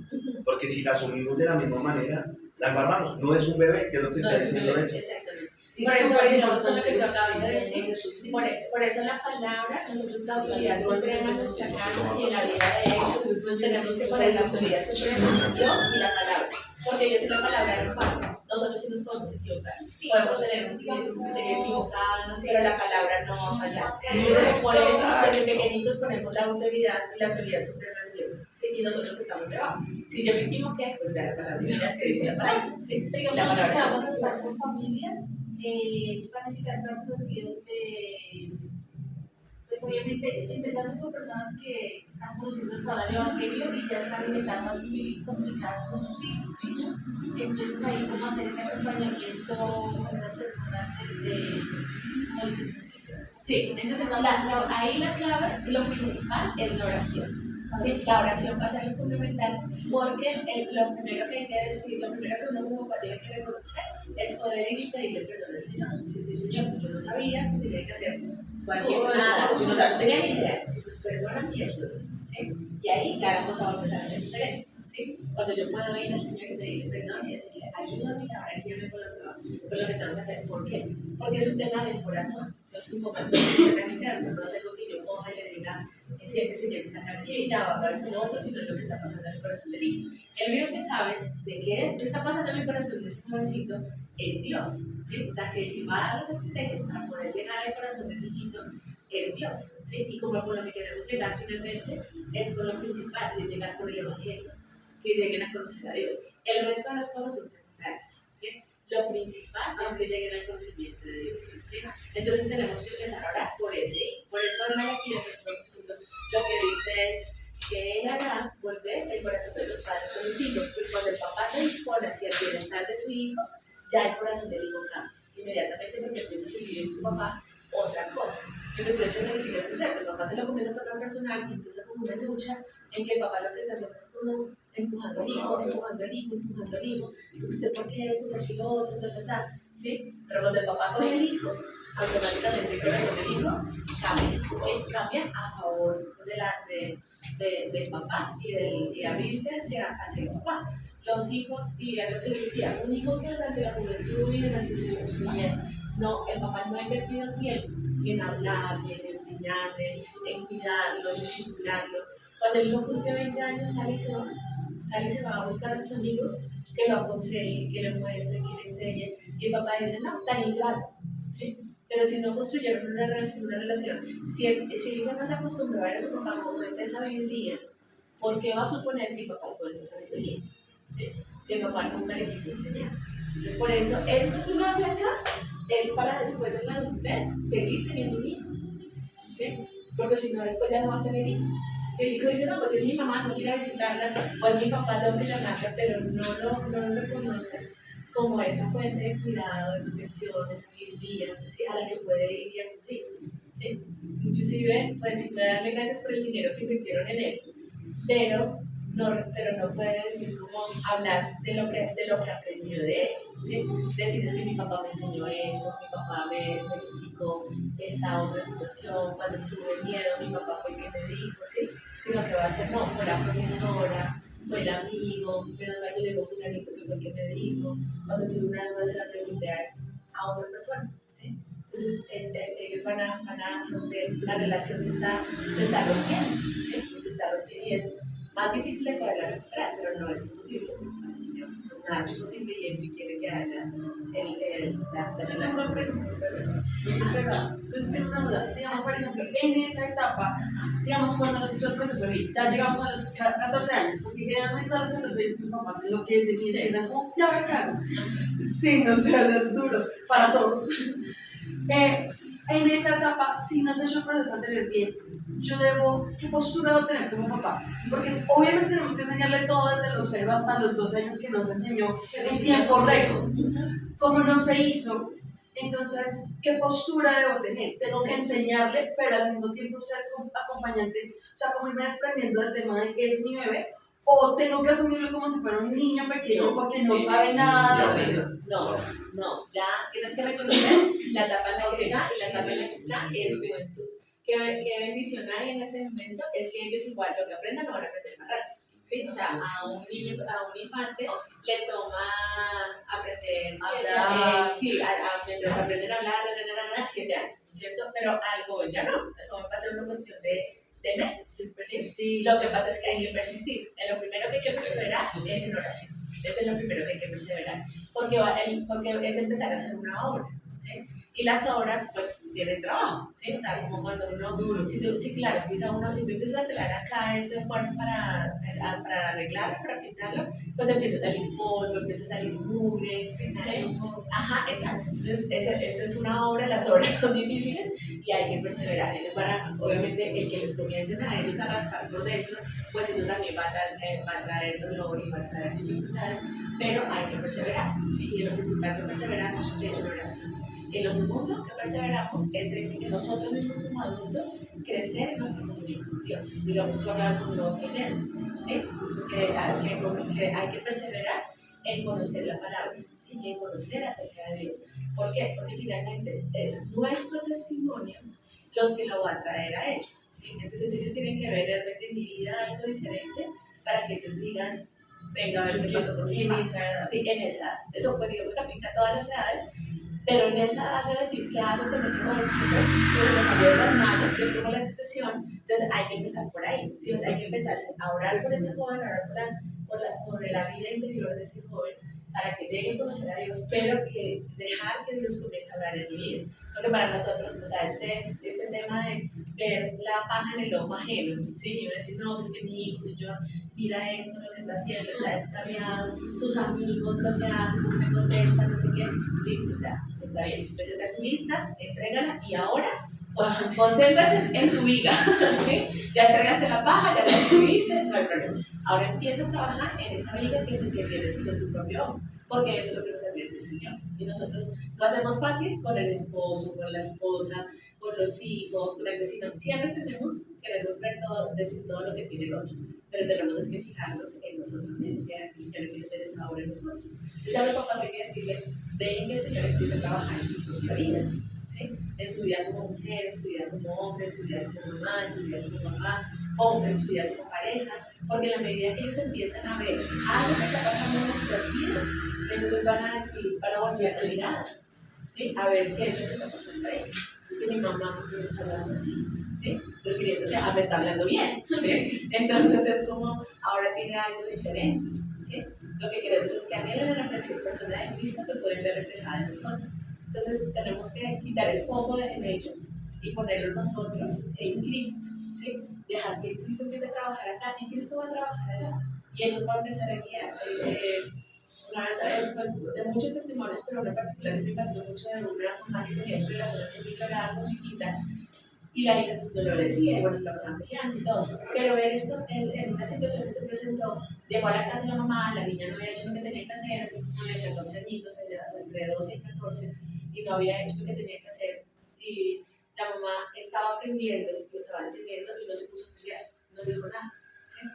porque si las asumimos de la misma manera, la embarramos. No es un bebé, que es lo que está diciendo ella. Exactamente. Por eso, súper digamos, con lo importante. que tú acabas de decir, de sufrir. por eso la palabra, nosotros la autoridad suprema en nuestra casa y en la vida de ellos, tenemos que poner la autoridad suprema en Dios y la palabra. Porque Dios y la palabra no fallan. Nosotros sí nos podemos equivocar. Podemos tener un criterio equivocado, pero la palabra no va a fallar. Entonces, por eso, desde pequeñitos ponemos la autoridad y la autoridad suprema es Dios. ¿Sí? Y nosotros estamos debajo. Si yo me equivoqué, pues vea la palabra. Mira que dice la palabra. ¿Sí? Pero La palabra vamos es a estar con familias, planificar casos así de, pues obviamente empezando por personas que están conociendo hasta ahora el evangelio y ya están en etapas muy complicadas con sus hijos, ¿sí? Entonces ahí cómo hacer ese acompañamiento con esas personas desde el principio. Sí, entonces ahí la clave y lo principal es la oración. Sí, la oración va a ser lo fundamental porque lo primero que hay que decir, lo primero que uno como papá tiene que reconocer es poder ir y pedirle perdón al Señor. Decir, Señor, yo no sabía que tenía que hacer cualquier cosa, o sea, no tenía ni idea, si pues perdóname y ayúdame, ¿sí? Y ahí ya la cosa va a empezar a ser diferente, ¿sí? Cuando yo puedo ir al Señor y pedirle perdón y decirle, ayúdame ahora, guíame con lo que tengo que hacer. ¿Por qué? Porque es un tema del corazón, no es un momento, es un tema externo, no es algo que yo coja y le diga, siente Señor, esta carcilla, o haga esto y lo otro, sino es lo que está pasando en el corazón del hijo. El único que sabe de qué está pasando en el corazón de ese jovencito es Dios, ¿sí? O sea, que el que va a dar las estrategias para poder llegar al corazón de ese niño es Dios, ¿sí? Y como con lo que queremos llegar finalmente es con lo principal, es llegar con el Evangelio, que lleguen a conocer a Dios. El resto de las cosas son secundarias, ¿sí? Lo principal es que lleguen al conocimiento de Dios, ¿sí? Entonces tenemos que empezar a orar por ese. Por eso, hermana, aquí desde su punto, lo que dice es que Él hará volver el corazón de los padres a los hijos, porque cuando el papá se dispone hacia el bienestar de su hijo, ya el corazón del hijo cambia inmediatamente porque empieza a sentir en su papá otra cosa. Lo que tú decías es que tiene que ser, el papá se lo comienza a tocar personal y empieza como una lucha en que el papá lo que está haciendo es como empujando al hijo, empujando al hijo, empujando al hijo, usted por qué esto, por qué lo otro, ¿sí? Pero cuando el papá coge el hijo, automáticamente el corazón del hijo cambia, ¿sí? Cambia a favor del papá y abrirse hacia el papá. Los hijos, y es lo que les decía, un hijo que durante la juventud y durante su niñez, no, el papá no ha invertido tiempo en hablarle, en enseñarle, en cuidarlo, en disimularlo. Cuando el hijo cumple 20 años, sale y se va a buscar a sus amigos que lo aconsejen, que le muestren, que le enseñen. Y el papá dice, no, tan ingrato, ¿sí? Pero si no construyeron una relación, si el hijo no se acostumbró a ver a su papá como fuente de sabiduría, ¿por qué va a suponer que el papá es fuente de sabiduría? ¿Sí? Si el papá nunca le quiso enseñar. Entonces, por eso, esto que uno hace acá es para después en la adultez seguir teniendo un hijo, ¿sí? Porque si no, después ya no va a tener hijo. Si el hijo dice, no, pues es mi mamá, no quiero visitarla, o es mi papá, tengo que llamarla, pero no lo reconoce como esa fuente de cuidado, de protección, de sabiduría, ¿sí? A la que puede ir y acudir, ¿sí? Inclusive, pues sí puede darle gracias por el dinero que invirtieron en él, pero no puede decir cómo hablar de lo que aprendió de él, ¿sí? Decir es que mi papá me enseñó esto, mi papá me explicó esta otra situación, cuando tuve miedo mi papá fue el que me dijo, ¿sí? Sino que va a ser, no, fue la profesora, fue el amigo, menos mal que llegó fulanito que fue el que me dijo, cuando tuve una duda se la pregunté a otra persona, ¿sí? Entonces ellos van a romper, la relación se está rompiendo, ¿sí? Se está rompiendo y es más difícil de poderla recuperar, pero no es imposible. Pues nada es imposible y él sí quiere que haya la pregunta. Es verdad. Entonces, tengo una duda. Digamos, por ejemplo, en esa etapa, digamos, cuando nos hizo el proceso, ya llegamos a los 14 años, porque generalmente a los 14 años mis papás enloquecen y empiezan como, ya me cago. Sí, no sé, es duro para todos. En esa etapa, si no se ha hecho el proceso anterior bien, ¿qué postura debo tener como papá? Porque obviamente tenemos que enseñarle todo desde los 0 hasta los 12 años que nos enseñó en tiempo récord. Como no se hizo, entonces, ¿qué postura debo tener? Tengo que enseñarle, pero al mismo tiempo ser acompañante, o sea, como irme desprendiendo del tema de que es mi bebé, o tengo que asumirlo como si fuera un niño pequeño porque no sabe nada. No, ya tienes que reconocer la etapa en la que está y la etapa en la que está es juventud. Qué bendición hay en ese momento es que ellos igual lo que aprendan lo van a aprender más rápido. ¿sí? O sea, a un niño, a un infante le toma aprender, Hablar. mientras aprenden a hablar, 7 años, ¿cierto? Pero al joven ya no, al joven va a ser una cuestión de meses, ¿sí? Lo que pasa es que hay que persistir. En lo primero que hay que perseverar es en oración. Eso es lo primero que hay que perseverar, porque es empezar a hacer una obra, ¿sí? Y las obras, pues, tienen trabajo, ¿sí? O sea, como cuando uno, sí, claro, si tú empiezas a pelar acá este cuarto para arreglarlo, para pintarlo, pues empieza a salir polvo, empieza a salir mugre, ¿sí? Ajá, exacto. Entonces, esa es una obra, las obras son difíciles y hay que perseverar. Ellos obviamente, el que les comiencen a ellos a rascar por dentro, pues eso también va a traer dolor y va a traer dificultades, pero hay que perseverar, ¿sí? Y lo principal que perseveramos es en oración. Y lo segundo que perseveramos es en nosotros mismos como adultos crecer en nuestra comunión con Dios. Digamos, tú hablabas de un nuevo creyente, ¿sí? Que hay que perseverar en conocer la palabra, ¿sí? Y en conocer acerca de Dios. ¿Por qué? Porque finalmente es nuestro testimonio los que lo van a traer a ellos, ¿sí? Entonces ellos tienen que ver realmente en mi vida algo diferente para que ellos digan, venga a ver qué pasó con mi mamá. Sí, en esa edad. Eso pues digamos que aplica a todas las edades, pero en esa edad de decir qué hago con ese jovencito que se me salió de las manos, que es como la expresión, entonces hay que empezar por ahí, ¿sí? O sea, hay que empezar a orar por ese joven, a orar por la vida interior de ese joven, para que llegue a conocer a Dios, pero que dejar que Dios comience a hablar en mi vida. Porque para nosotros, o sea, este tema de ver la paja en el ojo ajeno, ¿sí? Y decir, no, es que mi hijo, Señor, mira esto, lo que está haciendo, está descarriado, sus amigos, lo que hacen, no me contestan, no sé qué, listo, o sea, está bien, presenta tu lista, entrégala y ahora concéntrate en tu viga, ¿sí? Ya entregaste la paja, ya la estuviste, no hay problema. Ahora empieza a trabajar en esa viga que es el que tienes con tu propio ojo, porque eso es lo que nos advierte el Señor. Y nosotros lo hacemos fácil con el esposo, con la esposa, con los hijos, con el vecino. Siempre queremos ver todo, decir todo lo que tiene el otro, pero tenemos que fijarnos en nosotros mismos, y el Señor empieza a hacer esa obra en nosotros. Entonces a los papás hay que decirle, dejen que el Señor empiece a trabajar en su propia vida, ¿sí? En su vida como mujer, en su vida como hombre, en su vida como mamá, en su vida como papá, hombre, en su vida como pareja, porque en la medida que ellos empiezan a ver algo que está pasando en nuestras vidas, entonces van a voltear la mirada, ¿sí? A ver qué es lo que está pasando ahí. Es que mi mamá me está hablando así, ¿sí? Refiriéndose a me está hablando bien, ¿sí? Entonces es como, ahora tiene algo diferente, ¿sí? Lo que queremos es que anhelen a la persona de Cristo que pueden ver reflejada en nosotros. Entonces tenemos que quitar el foco en ellos y ponerlo nosotros en Cristo, ¿sí? Dejar que Cristo empiece a trabajar acá y Cristo va a trabajar allá. Y Él nos va a empezar a guiar. Una vez, pues, de muchos testimonios, pero uno en particular que me impactó mucho de una mamá que tenía su relación así muy clara con su hijita, y la hija entonces no lo decía, y bueno, se la pasaban peleando y todo. Pero ver esto en una situación que se presentó, llegó a la casa de la mamá, la niña no había hecho lo que tenía que hacer, así como de 14 añitos, entre 12 y 14, y no había hecho lo que tenía que hacer. Y la mamá estaba aprendiendo, lo estaba entendiendo, y no se puso a pelear, no dijo nada, ¿sí?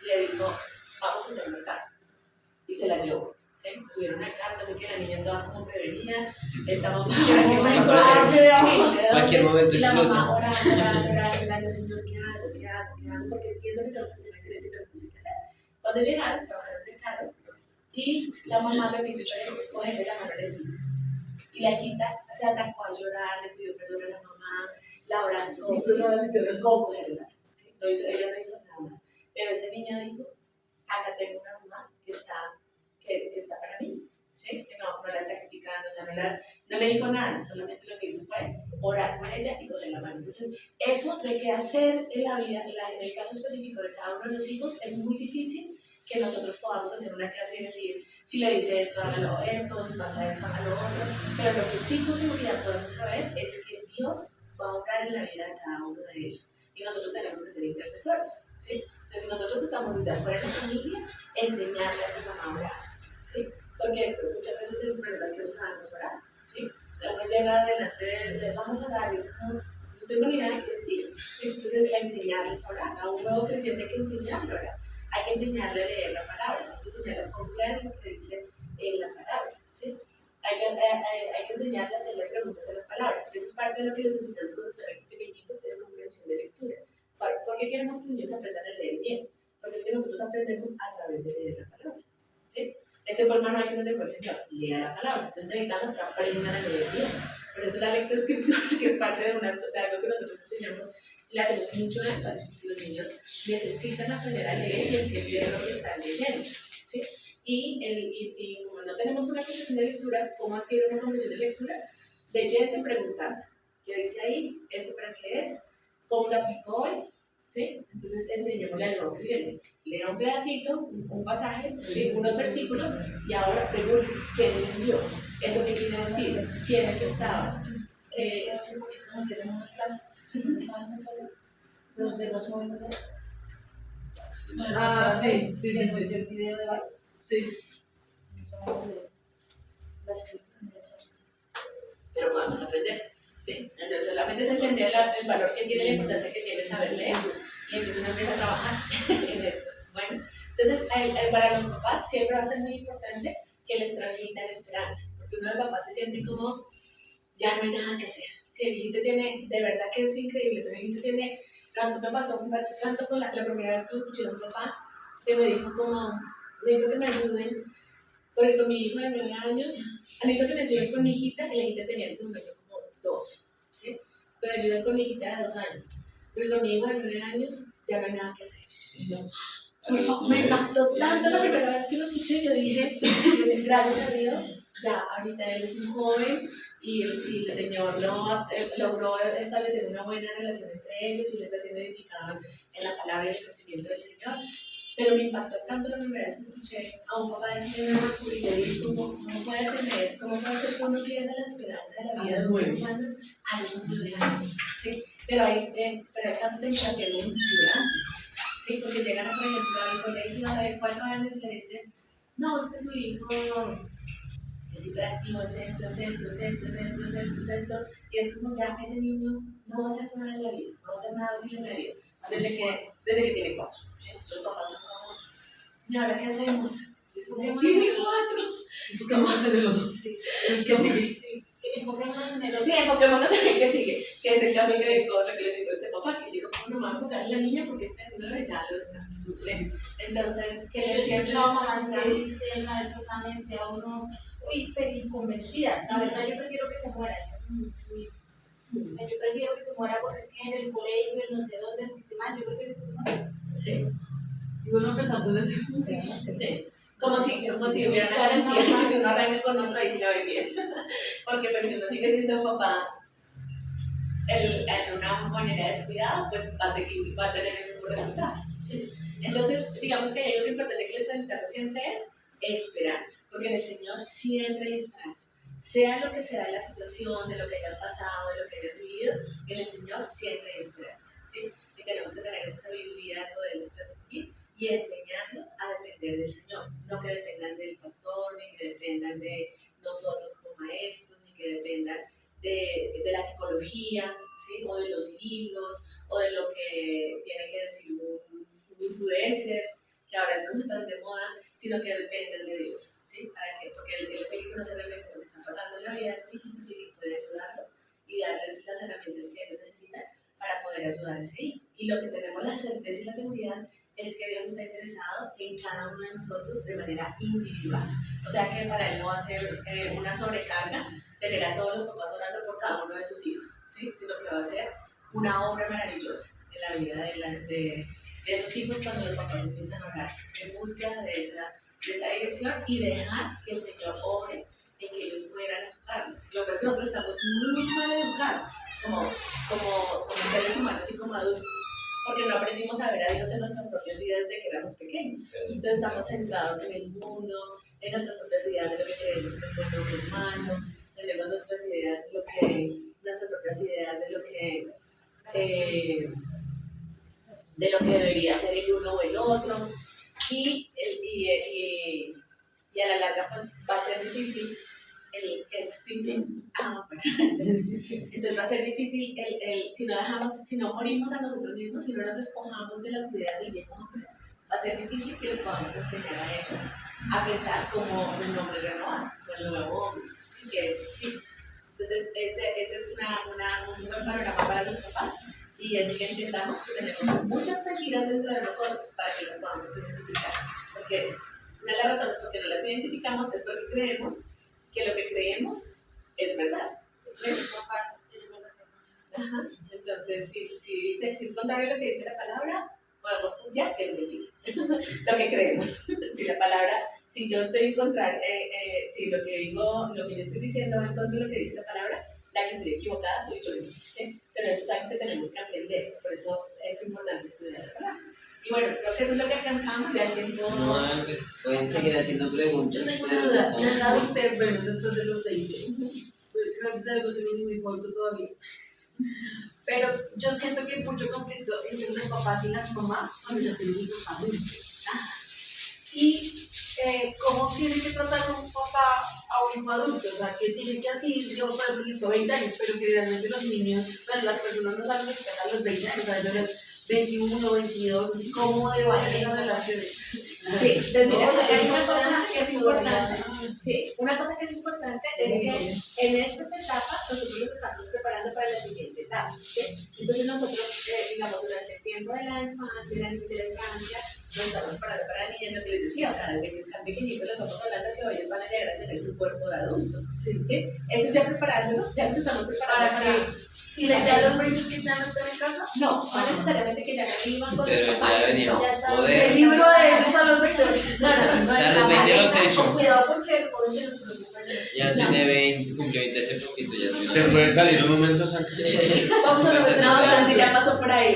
Le dijo, vamos a hacer mercado, y se la llevó. ¿Sí? Subieron al carro, así que la niña toda como prevenida, esta mamá cualquier momento y la explota. mamá orando, Señor, ¿qué hago? Porque entiendo que tengo que hacer la creencia, pero no sé qué hacer. Cuando llegaron, se bajaron del carro y la mamá lo que hizo fue cogerle la mano a la hijita. Y la hijita se atacó a llorar, le pidió perdón a la mamá, la abrazó, con cogerle la mano. ¿Sí? Ella no hizo nada más. Pero esa niña dijo, acá tengo una mamá que está para mí, ¿sí? Que no la está criticando, o sea, no le dijo nada, solamente lo que hizo fue orar por ella y coger la mano. Entonces, eso de qué hacer en la vida, en el caso específico de cada uno de los hijos, es muy difícil que nosotros podamos hacer una clase y decir, si le dice esto, hágalo esto, si pasa esto, hágalo otro, pero lo que sí con seguridad podemos saber es que Dios va a obrar en la vida de cada uno de ellos, y nosotros tenemos que ser intercesores, ¿sí? Entonces, si nosotros estamos desde afuera de la familia, enseñarle a su mamá a orar, ¿sí? Porque muchas veces el problema es que no sabemos orar, ¿sí? Uno llega delante de vamos a orar y es como, no tengo ni idea de qué decir, ¿sí? Entonces enseñarles a orar, a un nuevo creyente hay que enseñarle a orar, hay que enseñarle a leer la palabra, hay que enseñarle a confiar en lo que dice en la palabra, ¿sí? Hay que enseñarle a hacerle preguntas a la palabra, eso es parte de lo que les enseñamos cuando están pequeñitos, es comprensión de lectura. ¿Por qué queremos que los niños aprendan a leer bien? Porque es que nosotros aprendemos a través de leer la palabra, ¿sí? Ese fue el manual que nos dejó el Señor, lea la palabra. Entonces necesitamos que aprendan a leer bien. Por eso la lectoescritura, que es parte de algo que nosotros enseñamos, le hacemos mucho énfasis, que los niños necesitan aprender a leer y entender lo que están leyendo, ¿sí? Y como no tenemos una comprensión de lectura, ¿cómo adquiere una comprensión de lectura? Leyendo y preguntando. ¿Qué dice ahí? ¿Esto para qué es? ¿Cómo lo aplico hoy? ¿Sí? Entonces enseñémosle al nuevo creyente. Lea un pedacito, un pasaje, ¿sí? Unos versículos, y ahora pregunte, ¿qué entendió? ¿Eso qué quiere decir? ¿Quiénes estaban? Hace poquito nos dieron una clase, ¿estabas en clase? Donde no se vuelve a leer. Sí. El video de baile. Sí. La escritura universal. Pero podemos aprender, ¿sí? Entonces solamente se entender el valor que tiene, la importancia que tiene saber leer, y entonces uno empieza a trabajar en esto. Bueno, entonces para los papás siempre va a ser muy importante que les transmitan esperanza, porque uno de papás se siente como, ya no hay nada que hacer. Si el hijito tiene, de verdad que es increíble, pero el hijito tiene, me pasó tanto con la primera vez que lo escuché de un papá, que me dijo como, necesito que me ayuden, porque con mi hijo de 9 años, necesito que me ayuden con mi hijita, y la hijita tenía en ese momento como 2, ¿sí? Pero ayuden con mi hijita de 2 años, pero con mi hijo de 9 años ya no hay nada que hacer. Y yo, me impactó tanto la primera vez que lo escuché, yo dije, gracias a Dios, ya ahorita él es un joven y el Señor logró establecer una buena relación entre ellos y le está siendo edificado en la palabra y en el conocimiento del Señor. Pero me impactó tanto la primera vez que escuché a un papá decir eso, y yo dije, ¿cómo puede tener, cómo puede ser que uno pierda la esperanza de la vida de un ser humano a los 9 años? ¿Sí? Pero hay casos en que la pierden inclusive antes. Sí, porque llegan, por ejemplo, al colegio de 4 años y le dicen, no, es que su hijo es hiperactivo, es esto, y es como ya ese niño no va a hacer nada en la vida, no va a hacer nada útil en la vida, desde que tiene 4. ¿Sí? Los papás son como, ¿y ahora qué hacemos? Tiene 4. ¿Qué vamos a hacer el otro? Sí. El que sigue. Sí, enfoquémonos en el otro. Sí, enfoquémonos en el que sigue, que es el caso que le dijo este papá, que dijo, no me voy a enfocar en la niña porque este 9 ya lo está. ¿Sí? Entonces, que les siempre mamás que dicen, a veces decía uno, uy, pero inconvencida, la verdad yo prefiero que se muera. O sea, yo prefiero que se muera porque es que en el colegio, en no sé dónde, el sistema, yo prefiero que se muera. Sí. Y uno empezando a decir, Sí. Como si hubiera una garantía que si uno arranca con otro, ahí sí la va a ir bien. Porque pues si uno sigue siendo un papá en una manera descuidada, pues va a tener el mismo resultado. ¿Sí? Entonces, digamos que hay algo importante que le está invitando siempre es esperanza, porque en el Señor siempre hay esperanza. Sea lo que sea la situación, de lo que hayan pasado, de lo que hayan vivido, en el Señor siempre hay esperanza. ¿Sí? Y tenemos que tener esa sabiduría de poderles transmitir y enseñarlos a depender del Señor, no que dependan del pastor, ni que dependan de nosotros como maestros, ni que dependan de la psicología, ¿sí? O de los libros, o de lo que tiene que decir un influencer, que ahora es como tan de moda, sino que dependen de Dios, ¿sí? ¿Para qué? Porque Él es el que conoce realmente lo que está pasando en la vida de los hijitos y que puede ayudarlos y darles las herramientas que ellos necesitan para poder ayudar a ese hijo. Y lo que tenemos la certeza y la seguridad es que Dios está interesado en cada uno de nosotros de manera individual. O sea que para Él no va a ser una sobrecarga tener a todos los papás orando por cada uno de sus hijos, ¿sí? Sino que va a ser una obra maravillosa en la vida de esos hijos cuando los papás empiezan a orar en búsqueda de esa dirección y dejar que el Señor obre en que ellos pudieran a su carne. Lo que es que nosotros estamos muy mal educados como seres humanos y como adultos, porque no aprendimos a ver a Dios en nuestras propias vidas desde que éramos pequeños. Entonces estamos centrados en el mundo, en nuestras propias ideas de lo que queremos que es bueno, lo que es malo, tenemos nuestras ideas de lo que, nuestras propias ideas de lo que debería ser el uno o el otro, y a la larga pues va a ser difícil entonces va a ser difícil si no morimos a nosotros mismos, si no nos despojamos de las ideas del viejo hombre, va a ser difícil que les podamos enseñar a ellos a pensar como un hombre renovado, como el nuevo hombre, ¿sí? Que es Cristo. Entonces ese es un buen panorama para los papás, y y es que entendamos que tenemos muchas mentiras dentro de nosotros para que las podamos identificar. Porque una de las razones por qué no las identificamos es porque creemos que lo que creemos es verdad. ¿Sí? Ajá. Entonces, si es contrario a lo que dice la palabra, podemos puntear que es mentira. Lo que creemos. Si yo estoy en contra, si lo que yo estoy diciendo va en contra de lo que dice la palabra, la que estoy equivocada soy yo. ¿Sí? Pero eso es algo que tenemos que aprender. Por eso es importante estudiar la palabra. Y bueno, creo que eso es lo que alcanzamos. Ya el tiempo. No, pues pueden seguir haciendo Yo preguntas. tengo pero una duda, estamos- ya en la adultez, bueno, después de los 20, pues, gracias a Dios no tengo ni mi cuarto todavía. Pero yo siento que hay mucho conflicto entre los papás y las mamás cuando ya tienen hijos adultos. Y cómo tiene que tratar un papá a un hijo adulto, o sea, que tiene que así, yo por ejemplo hizo 20 años, pero que realmente los niños, bueno, las personas no saben lo que pasa a los 20 años, o sea, yo a los 21, 22, así cómo debatir esas relaciones. Sí, entonces mira, acá hay una cosa que es importante. Sí, una cosa que es importante es que en estas etapas nosotros nos estamos preparando para la siguiente etapa. ¿Sí? Entonces nosotros, digamos, durante el tiempo de la infancia, nos estamos preparando para la niña, lo que les decía, o sea, desde que están pequeñitos les estamos hablando de que ellos van a llegar a tener su cuerpo de adulto. ¿Sí? ¿Sí? Eso es ya preparándonos, ya nos estamos preparando para ¿Y ya los 20 que ya no están en casa? no necesariamente que ya no vivan con los Pero papás. ya venía ya está. El poder. libro de ellos a los 20. O sea, los 20 los he hecho. Cuidado porque el joven se nos preocupa. Ya soy de 20, cumplió 20 hace poquito, ya soy Te una. puede salir un momento, Santi. Vamos a ver, Pues no, así. Santi ya pasó por ahí.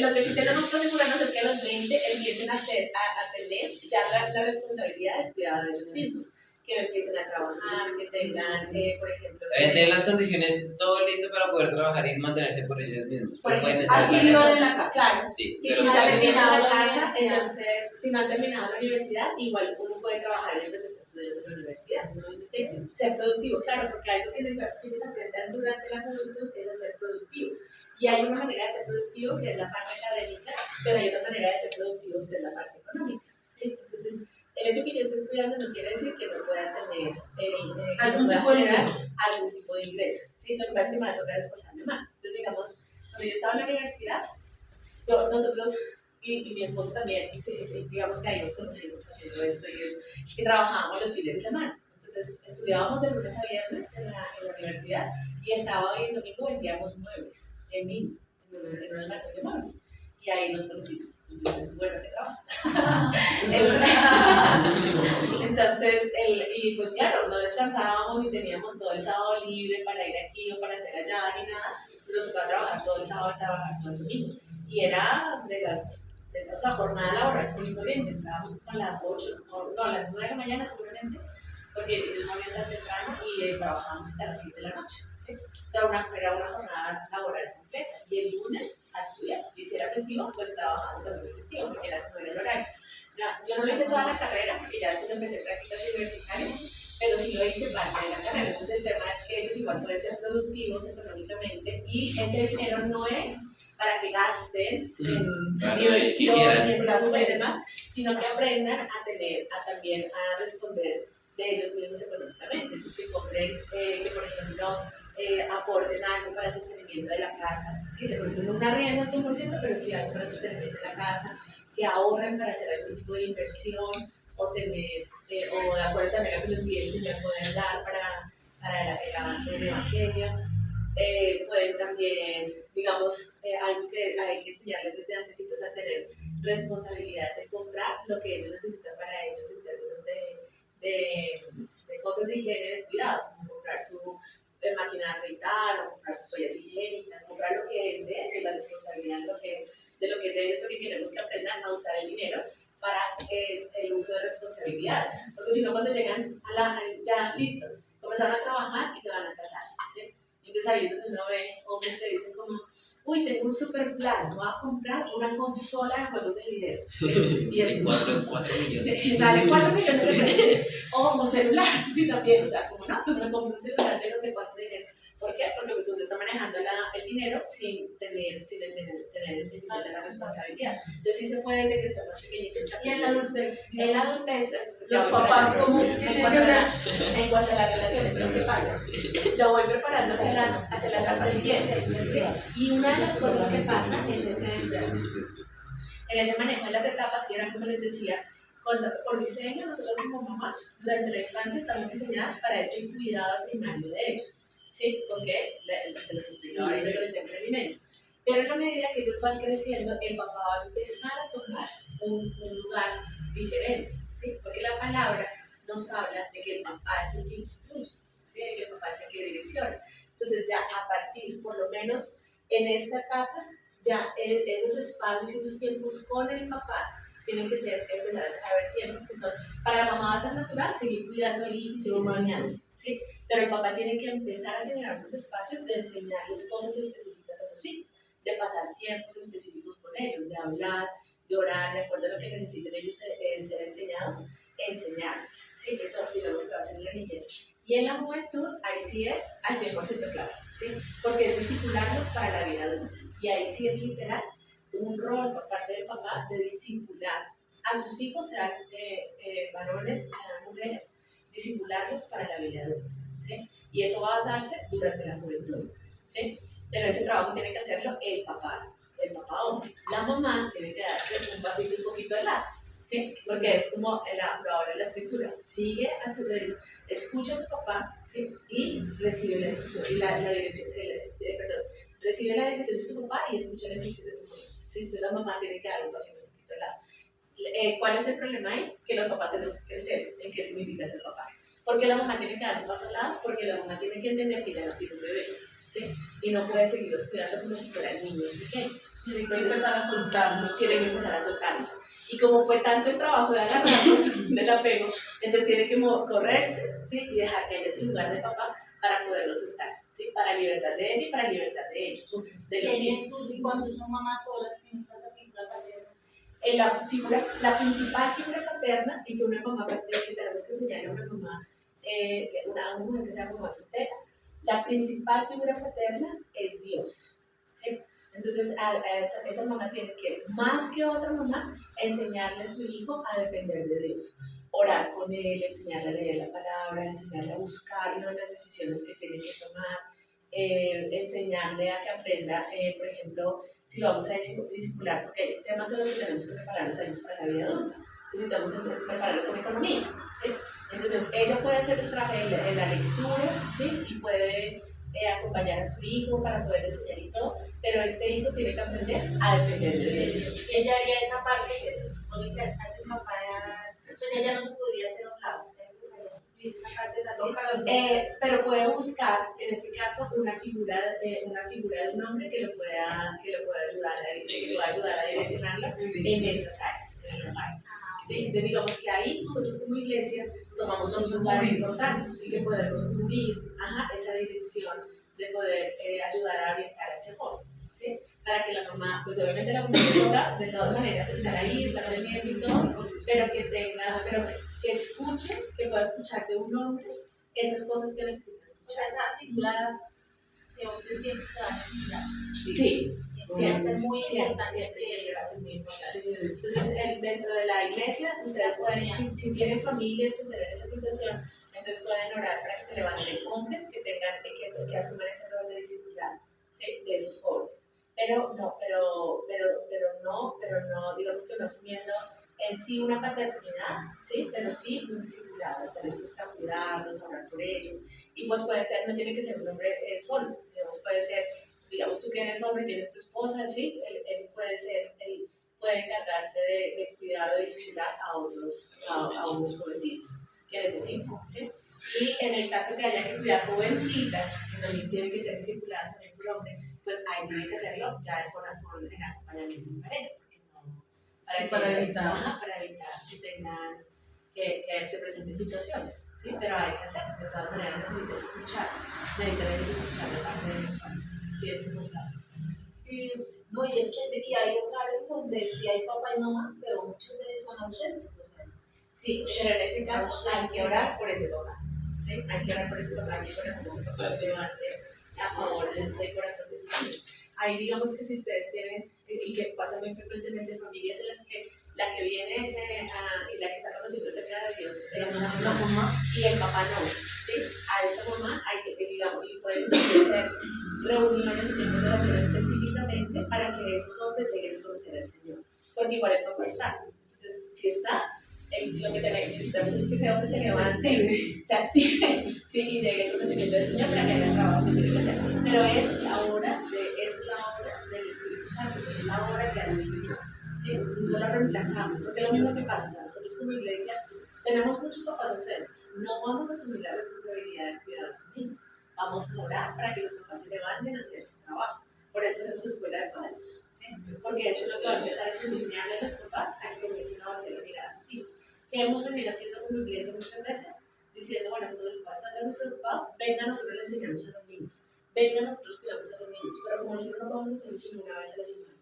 Lo que sí tenemos que asegurarnos es que a los 20 empiecen a tener ya la responsabilidad del cuidado de ellos mismos. Que empiecen a trabajar, que tengan, por ejemplo... Deben tener las condiciones todo listo para poder trabajar y mantenerse por ellos mismos. Por Pero pueden ejemplo, estar así en la vivan casa. en la casa. Claro. Sí, Sí, pero si no han terminado la la casa, universidad. entonces, si no han terminado la universidad, igual uno puede trabajar mientras está estudiando en la universidad. ¿No? Sí, ser productivo, claro, porque algo que necesitamos que ellos aprendan durante la juventud es a ser productivos. Y hay una manera de ser productivo que es la parte académica, pero hay otra manera de ser productivos que es la parte económica. ¿Sí? Entonces, el hecho que yo esté estudiando no quiere decir que no pueda tener Algún tipo de ingreso. algún tipo de ingreso. ¿Sí? Lo que pasa es que me va a tocar esforzarme más. Entonces, digamos, cuando yo estaba en la universidad, nosotros y mi esposo también, digamos que ahí nos conocimos haciendo esto, y es que trabajábamos los fines de semana. Entonces, estudiábamos de lunes a viernes en la universidad, y el sábado y el domingo vendíamos muebles en un almacén de muebles. Y ahí nos conocimos. Entonces, es bueno que trabaja. Entonces, y pues claro, no descansábamos ni teníamos todo el sábado libre para ir aquí o para hacer allá ni nada. Nos tocaba trabajar todo el sábado y trabajar todo el domingo. Y era o sea, jornada laboral muy corriente. Entrábamos a las 8, no, a las 9 de la mañana seguramente, porque ellos no habían tan temprano y trabajábamos hasta las 7 de la noche. ¿Sí? O sea, era una jornada laboral completa. Y el lunes a estudiar. Y si era festivo, pues trabajábamos también el festivo, porque no era el horario. Yo no lo hice toda la carrera, porque ya después empecé prácticas universitarias, pero sí lo hice parte de la carrera. Entonces, el tema es que ellos igual pueden ser productivos económicamente, y ese dinero no es para que gasten en diversión y en placer y demás, sino que aprendan también a responder de ellos mismos económicamente. Entonces, que compren, que por ejemplo, aporten algo para el sostenimiento de la casa. Sí, de pronto no un arriendo al 100%, pero sí algo para el sostenimiento de la casa, que ahorren para hacer algún tipo de inversión, o tener, o de acuerdo también a que los bienes se le pueden dar para el avance del evangelio. Pueden también, digamos, algo que hay que enseñarles desde antecitos, a tener responsabilidades en comprar lo que ellos necesitan para ellos en términos de cosas de higiene y de cuidado, como comprar su máquina de afeitar, o comprar sus toallas higiénicas, comprar lo que es de ellos, la responsabilidad de lo que es de ellos, porque queremos que aprendan a usar el dinero para el uso de responsabilidades, porque si no, cuando llegan ya listo, comenzaron a trabajar y se van a casar, ¿sí? Entonces ahí es donde uno ve hombres que dicen como, uy, tengo un super plan, voy a comprar una consola de juegos de video. ¿Sí? Y es 4 millones. Sí, vale 4 millones de pesos. O un celular, sí, también, o sea, como no, pues me compro un celular de no sé cuánto dinero. ¿Por ¿Por qué? Porque pues uno está manejando el dinero sin tener el entendimiento de la responsabilidad. Entonces sí se puede desde que están más pequeñitos. Y en la adultez, En la adultez, los papás como en cuanto a la relación, entonces, ¿qué pasa? Lo voy preparando hacia la etapa siguiente. ¿Sí? Y una de las cosas que pasa en ese manejo de las etapas, y era como les decía, por diseño, nosotros como mamás, durante la infancia estamos diseñadas para ese cuidado primario de ellos, ¿sí? Porque se los explicaba ahorita con el tema del alimento. Pero en la medida que ellos van creciendo, el papá va a empezar a tomar un lugar diferente, ¿sí? Porque la palabra nos habla de que el papá es el que instruye, ¿sí? Que el papá es el que direcciona. Entonces ya a partir, por lo menos en esta etapa, ya esos espacios y esos tiempos con el papá tienen que empezar a haber tiempos que son, para la mamá va a ser natural seguir cuidando al hijo y seguir enseñando, ¿sí? Pero el papá tiene que empezar a generar unos espacios de enseñarles cosas específicas a sus hijos, de pasar tiempos específicos con ellos, de hablar, de orar, de acuerdo a lo que necesiten ellos ser enseñados, enseñarles, ¿sí? Eso digamos que va a ser en la niñez. Y en la juventud, ahí sí es al 100% claro, ¿sí? Porque es discipularlos para la vida adulta. Y ahí sí es literal un rol por parte del papá de discipular a sus hijos, sean varones o sean mujeres, discipularlos para la vida adulta, ¿sí? Y eso va a darse durante la juventud, ¿sí? Pero ese trabajo tiene que hacerlo el papá hombre. La mamá tiene que darse un pasito un poquito de lado, ¿sí? Porque es como lo habla la escritura, sigue a tu escucha a tu papá, ¿sí? Y recibe la instrucción y la dirección, recibe la dirección de tu papá y escucha la instrucción de tu mamá, ¿sí? Entonces la mamá tiene que dar un pasito un poquito de lado. ¿Cuál es el problema ahí? Que los papás tenemos que crecer en qué significa ser papá. Porque la mamá tiene que dar un paso al lado, porque la mamá tiene que entender que ya no tiene un bebé, ¿sí? Y no puede seguirlos cuidando como si fueran niños pequeños. tienen que empezar a soltarlo. Tienen que empezar a soltarlos. Y como fue tanto el trabajo de agarrarlos del apego, entonces tiene que correrse, ¿sí? Y dejar que haya ese lugar de papá para poderlo soltar, ¿sí? Para libertad de él y para libertad de ellos, de los hijos. Y cuando son mamás solas, ¿qué nos pasa figura paterna? La principal figura paterna, y que una mamá paterna, que tenemos que enseñarle a una mamá, una mujer que sea mamá soltera, la principal figura paterna es Dios, ¿sí? Entonces esa mamá tiene que, más que otra mamá, enseñarle a su hijo a depender de Dios, orar con él, enseñarle a leer la palabra, enseñarle a buscarlo en las decisiones que tiene que tomar, enseñarle a que aprenda, por ejemplo, si lo vamos a discipular, porque hay temas en los que tenemos que prepararlos a ellos para la vida adulta. Necesitamos prepararlos en economía, ¿sí? Entonces ella puede hacer el traje en la lectura, ¿sí? Y puede acompañar a su hijo para poder enseñar y todo, pero este hijo tiene que aprender a depender de Dios. Si ella haría esa parte que se supone que hace el papá, ella ya no se podría hacer a un lado. Esa parte también. Pero puede buscar, en este caso, una figura de un hombre que lo pueda ayudar a direccionarla en esas áreas, en esa parte. ¿Sí? Entonces digamos que ahí nosotros como iglesia tomamos un lugar importante y que podemos cubrir esa dirección de poder ayudar a orientar a ese joven, ¿sí? Para que la mamá, pues obviamente la mamá toca de todas maneras estar ahí, estar pendiente y todo, pero que escuche, que pueda escuchar de un hombre esas cosas que necesita escuchar. Esa figura de hombre siempre se va a necesitar. Sí, Siempre va a ser muy importante. Siempre va a ser muy importante. Entonces, dentro de la iglesia, ustedes pueden, si tienen familias que estén en esa situación, entonces pueden orar para que se levanten hombres que asuman ese rol de disciplina, ¿sí? De esos jóvenes. Pero no, digamos que no asumiendo en sí una paternidad, ¿sí? Pero sí un discipulado, estar dispuestos a cuidarlos, a orar por ellos. Y pues puede ser, no tiene que ser un hombre solo, digamos, puede ser, digamos, tú que eres hombre y tienes tu esposa, ¿sí? Él puede encargarse de cuidar o de disciplinar a unos jovencitos que necesitan, ¿sí? Y en el caso que haya que cuidar jovencitas, que también tienen que ser discipuladas también por hombre, pues ahí tiene que hacerlo ya con el acompañamiento en pareja, porque no, para evitar que tengan, que se presenten situaciones, ¿sí? Pero hay que hacerlo, de todas maneras necesitas escuchar, necesitas escuchar de parte de los hombres, sí es importante. No, y es que hay hogares donde sí hay papá y mamá, pero muchos de ellos son ausentes, o sea. Sí, pero en ese caso hay que orar por ese papá, ¿sí? Hay que orar por ese papá, hay que orar por ese papá, a favor del corazón de sus hijos. Ahí digamos que si ustedes tienen, y que pasa muy frecuentemente en familias en las que la que viene y la que está conociendo acerca de Dios es la mamá y el papá no, ¿sí? A esta mamá hay que, digamos, y pueden hacer reuniones y tiempos de oración específicamente para que esos hombres lleguen a conocer al Señor, porque igual el papá está. Entonces, si está, lo que necesitamos es que ese hombre se levante, se active, ¿sí? Y llegue al conocimiento del Señor para que haga el trabajo que tiene que hacer. Pero esa es la obra del Espíritu Santo, esa es la obra que hace el Señor. ¿Sí? Entonces no la reemplazamos, porque es lo mismo que pasa, o sea, nosotros como iglesia tenemos muchos papás ausentes, no vamos a asumir la responsabilidad de cuidar a sus niños, vamos a orar para que los papás se levanten a hacer su trabajo. Por eso hacemos escuela de padres, ¿sí? Porque eso es lo que va a empezar es enseñarle a los papás a que comiencen a volver a mirar a sus hijos. ¿Qué hemos venido haciendo como iglesia muchas veces? Diciendo, bueno, cuando los papás están preocupados, venga, nosotros le enseñamos a los niños, venga, nosotros cuidamos a los niños, pero como nosotros no podemos hacerlo sino una vez a la semana,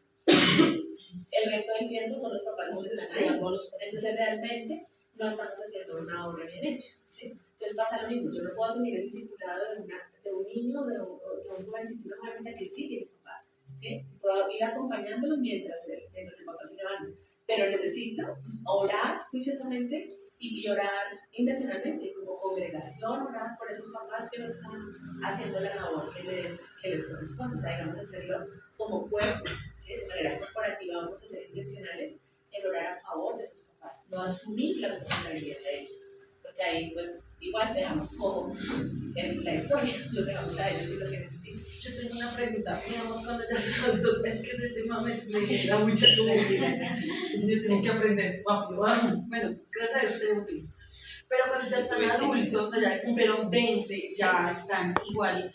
el resto del tiempo son los papás los que están ahí. Entonces realmente no estamos haciendo una obra bien hecha, ¿sí? Entonces pasa lo mismo, yo no puedo asumir el discipulado de un niño, de un jovencito, una jovencita que sí tiene papá, ¿sí? Si puedo ir acompañándolo mientras el papá se levanta, pero necesito orar juiciosamente y orar intencionalmente, como congregación, orar por esos papás que no están haciendo la labor que les corresponde, o sea, digamos hacerlo como cuerpo, ¿sí? De manera corporativa vamos a ser intencionales en orar a favor de sus papás, no asumir la responsabilidad de ellos, porque ahí pues igual dejamos como en la historia, los dejamos a ellos y lo que necesitan. Yo tengo una pregunta, digamos cuando ya se adulto, es que ese tema me da mucha curiosidad, tengo que aprender rápido, bueno, gracias a Dios tenemos tiempo. Pero cuando ya están adultos, o sea, ya cumplieron 20, ya están igual,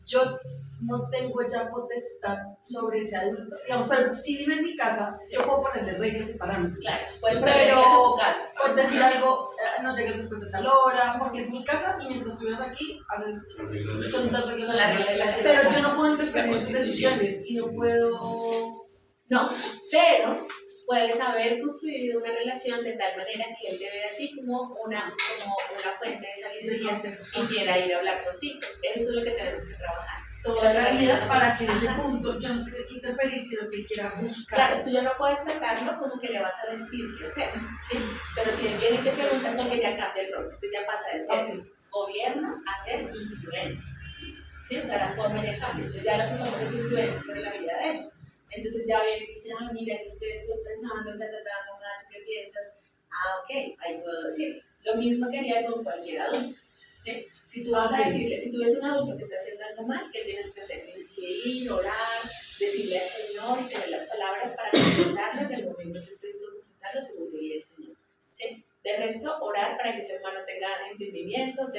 yo no tengo ya potestad sobre ese adulto. Digamos, pero si vive en mi casa, yo puedo ponerle reglas y parámetros. Claro, puedes poner reglas a tu casa. Puedes decir algo, no llegues después de tal hora, porque es mi casa y mientras tú vives aquí, son las reglas de la casa. Pero yo no puedo interferir en sus decisiones y no puedo... No, pero puedes haber construido una relación de tal manera que él te vea a ti como una fuente de sabiduría y quiera ir a hablar contigo. Eso es lo que tenemos que trabajar. Toda la vida para que en ese punto yo no tenga que interferir, sino que quiera buscar. Claro, tú ya no puedes tratarlo como que le vas a decir qué hacer, ¿sí? Pero si él viene y te pregunta, porque ya cambia el rol, entonces ya pasa de ser gobierno a ser influencia, ¿sí? O sea, la forma ya cambia, entonces ya lo que somos es influencia sobre la vida de ellos. Entonces ya viene y dice, mira, que estoy pensando, ¿qué piensas? Ok, ahí puedo decir. Lo mismo que haría con cualquier adulto, ¿sí? Si tú vas a decirle, si tú ves un adulto que está haciendo algo mal, ¿qué tienes que hacer? Tienes que ir, orar, decirle al Señor y tener las palabras para confrontarlo en el momento que es preciso confrontarlo según te guíe el Señor, ¿sí? De resto, orar para que ese hermano tenga entendimiento,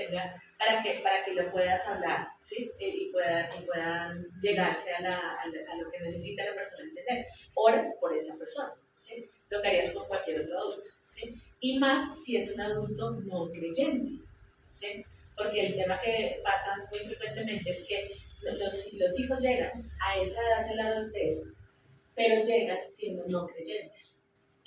para que lo puedas hablar, ¿sí? Y puedan llegarse a lo que necesita la persona entender. Oras por esa persona, ¿sí? Lo que harías con cualquier otro adulto, ¿sí? Y más si es un adulto no creyente, ¿sí? Porque el tema que pasa muy frecuentemente es que los hijos llegan a esa edad de la adultez, pero llegan siendo no creyentes.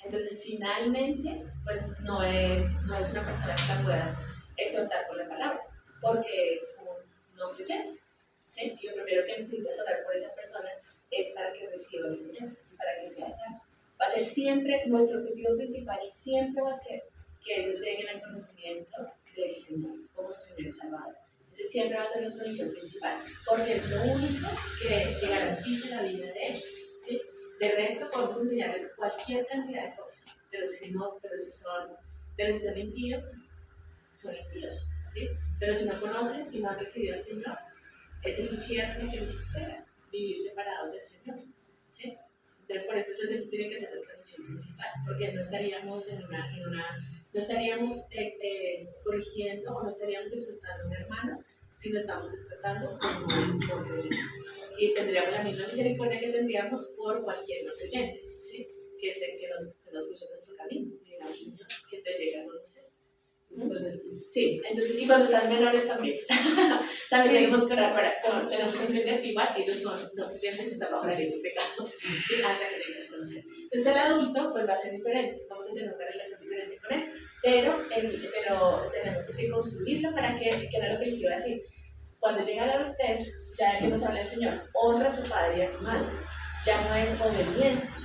Entonces, finalmente, pues no es una persona que la puedas exhortar por la palabra, porque es un no creyente, ¿sí? Y lo primero que necesitas orar por esa persona es para que reciba el Señor y para que sea salvo. Va a ser siempre, nuestro objetivo principal siempre va a ser que ellos lleguen al conocimiento del Señor como su Señor y Salvador. Ese siempre va a ser nuestra misión principal, porque es lo único que garantiza la vida de ellos, ¿sí? De resto podemos enseñarles cualquier cantidad de cosas, pero si son impíos, son impíos, ¿sí? Pero si no conocen y no han recibido al Señor, es el infierno que les espera, vivir separados del Señor, ¿sí? Entonces por eso ese tiene que ser nuestra misión principal, porque no estaríamos no estaríamos corrigiendo o no estaríamos exhortando a un hermano si lo estamos tratando como un creyente. Y tendríamos la misma misericordia que tendríamos por cualquier no creyente, ¿sí? Se nos puso nuestro camino, digamos, Señor, que te llegue a conocer. Sí, entonces, y cuando están menores también. También tenemos que orar tenemos que entender que igual ellos son no creyentes y están bajo la ley del pecado, ¿sí? Hasta que lleguen a conocer. Entonces el adulto pues va a ser diferente, vamos a tener una relación diferente con él, pero tenemos que construirla para que era lo que les iba a decir. Cuando llega la adultez, ya de que nos habla el Señor, honra a tu padre y a tu madre. Ya no es obediencia,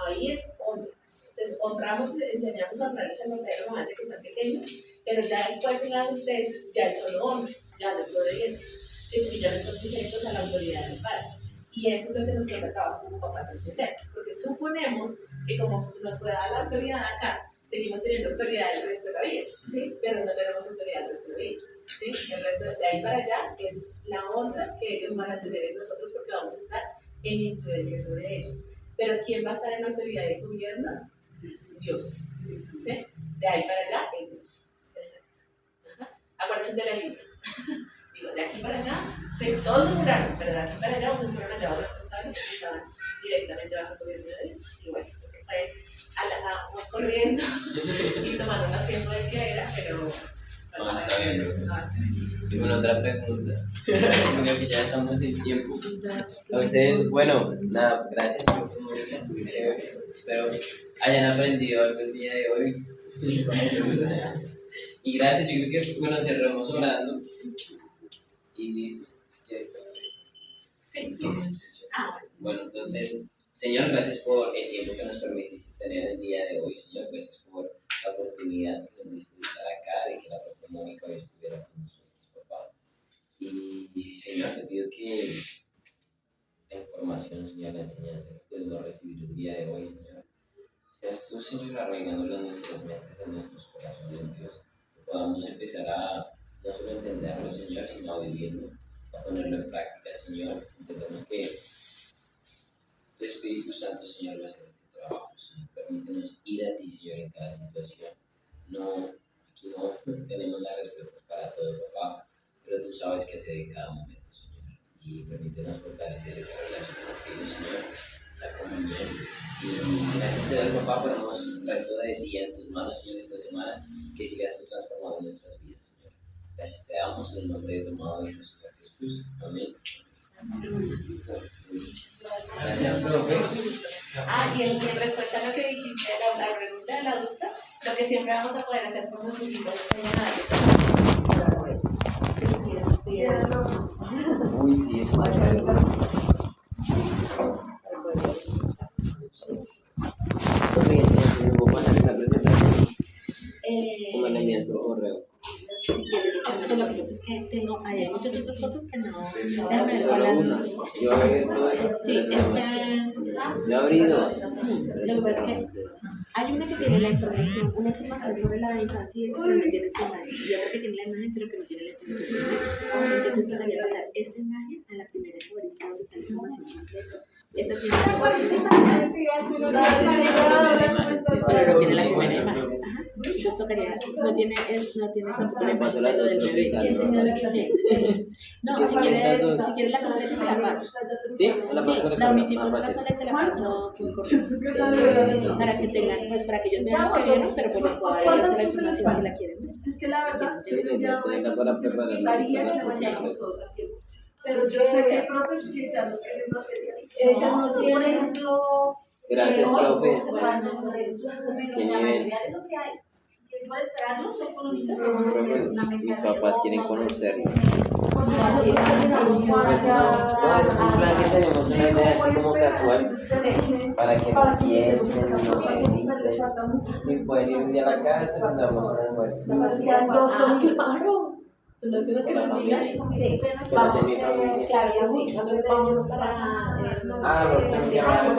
ahí es honra. Entonces, honramos, enseñamos a honrar a los mamás de que están pequeños, pero ya después en la adultez ya es solo honra, ya no es obediencia, ¿sí? Porque ya no están sujetos a la autoridad del padre. Y eso es lo que nos cuesta trabajo como papás entender, porque suponemos que como nos puede dar la autoridad acá, seguimos teniendo autoridad el resto de la vida, ¿sí? Pero no tenemos autoridad el resto de la vida, ¿sí? El resto de ahí para allá es la honra que ellos van a tener en nosotros porque vamos a estar en influencia sobre ellos. Pero ¿quién va a estar en autoridad de gobierno? Dios, ¿sí? De ahí para allá es Dios, exacto. Acuérdense de la Biblia. Digo, de aquí para allá, sí, todos murmuraron, pero de aquí para allá unos fueron hallados responsables que estaban directamente bajo el gobierno de Dios. Y bueno, entonces fue muy corriendo y tomando más tiempo del que era, pero... No, está bien. Y bueno, otra pregunta. Creo que ya estamos sin tiempo. Entonces, bueno, nada, gracias por muy chévere. Espero hayan aprendido algo el día de hoy. Y gracias, yo creo que bueno, cerramos orando. Y listo. Sí. Bueno, entonces, Señor, gracias por el tiempo que nos permitiste tener el día de hoy, Señor. Gracias por la oportunidad que nos diste de estar acá, de que la profe Mónica hoy estuviera con nosotros, papá. Y Señor, te pido que la información, Señor, la enseñanza que pudimos recibir el día de hoy, Señor, seas tú, Señor, arraigándola en nuestras mentes, en nuestros corazones, Dios. Que podamos empezar a no solo entenderlo, Señor, sino a vivirlo, a ponerlo en práctica, Señor. Entendemos que tu Espíritu Santo, Señor, va a hacer este trabajo, Señor. Permítenos ir a ti, Señor, en cada situación. Aquí no tenemos las respuestas para todo, papá, pero tú sabes qué hacer en cada momento, Señor. Y permítenos fortalecer esa relación contigo, Señor, esa comunión. Y gracias te doy, papá, ponemos el resto del día en tus manos, Señor, esta semana, que sigas tú transformando nuestras vidas, Señor. Gracias te damos en el nombre de tu amado Hijo, Señor Jesús. Amén. Gracias, profe. Y en respuesta a lo que dijiste, la pregunta de la adulta, lo que siempre vamos a poder hacer por nuestros hijos es nada por ellos. Uy, sí, eso es chévere. ¿Cómo van a esta presentación? ¿Cómo le envías por correo? Si quieres, lo que pasa es que hay muchas otras cosas que no. Déjame ver cuáles. Yo voy a ver todo eso. Sí, es que. Yo abrí dos. Lo que pasa es que hay una que tiene una información sobre la infancia y eso, pero no tiene esta imagen. Y otra que tiene la imagen, pero que no tiene la información. Entonces, debería pasar esta imagen a la primera favorita donde está la información completa. Esta tiene la información, pero no tiene la primera imagen. Entonces tocaría, no tiene tampoco la imagen de lo del bebé. Sí. No, si quieres la completa te la paso. ¿Sí? La unifico en una sola y te la paso por correo. Para que tengan, pues para que ellos vean lo que vieron, pero pues les puedo dar ellos la información si la quieren ver. Es que la verdad, Sí, ya estoy acá para preparar. pero yo sé que hay profes que ya no tienen material. Ellos no tienen. Gracias, profe. ¿Qué nivel? Si es para esperarlo, son con Mis papás quieren conocerlo. No, es un plan que tenemos una idea así como casual para que no piensen, no mediten. Si pueden ir un día a la casa, nos damos un almuerzo. ¿Tú no tienes que nos digas? Sí, Conocen mi familia. claro que sí. Nosotros vamos para. Ah, bueno,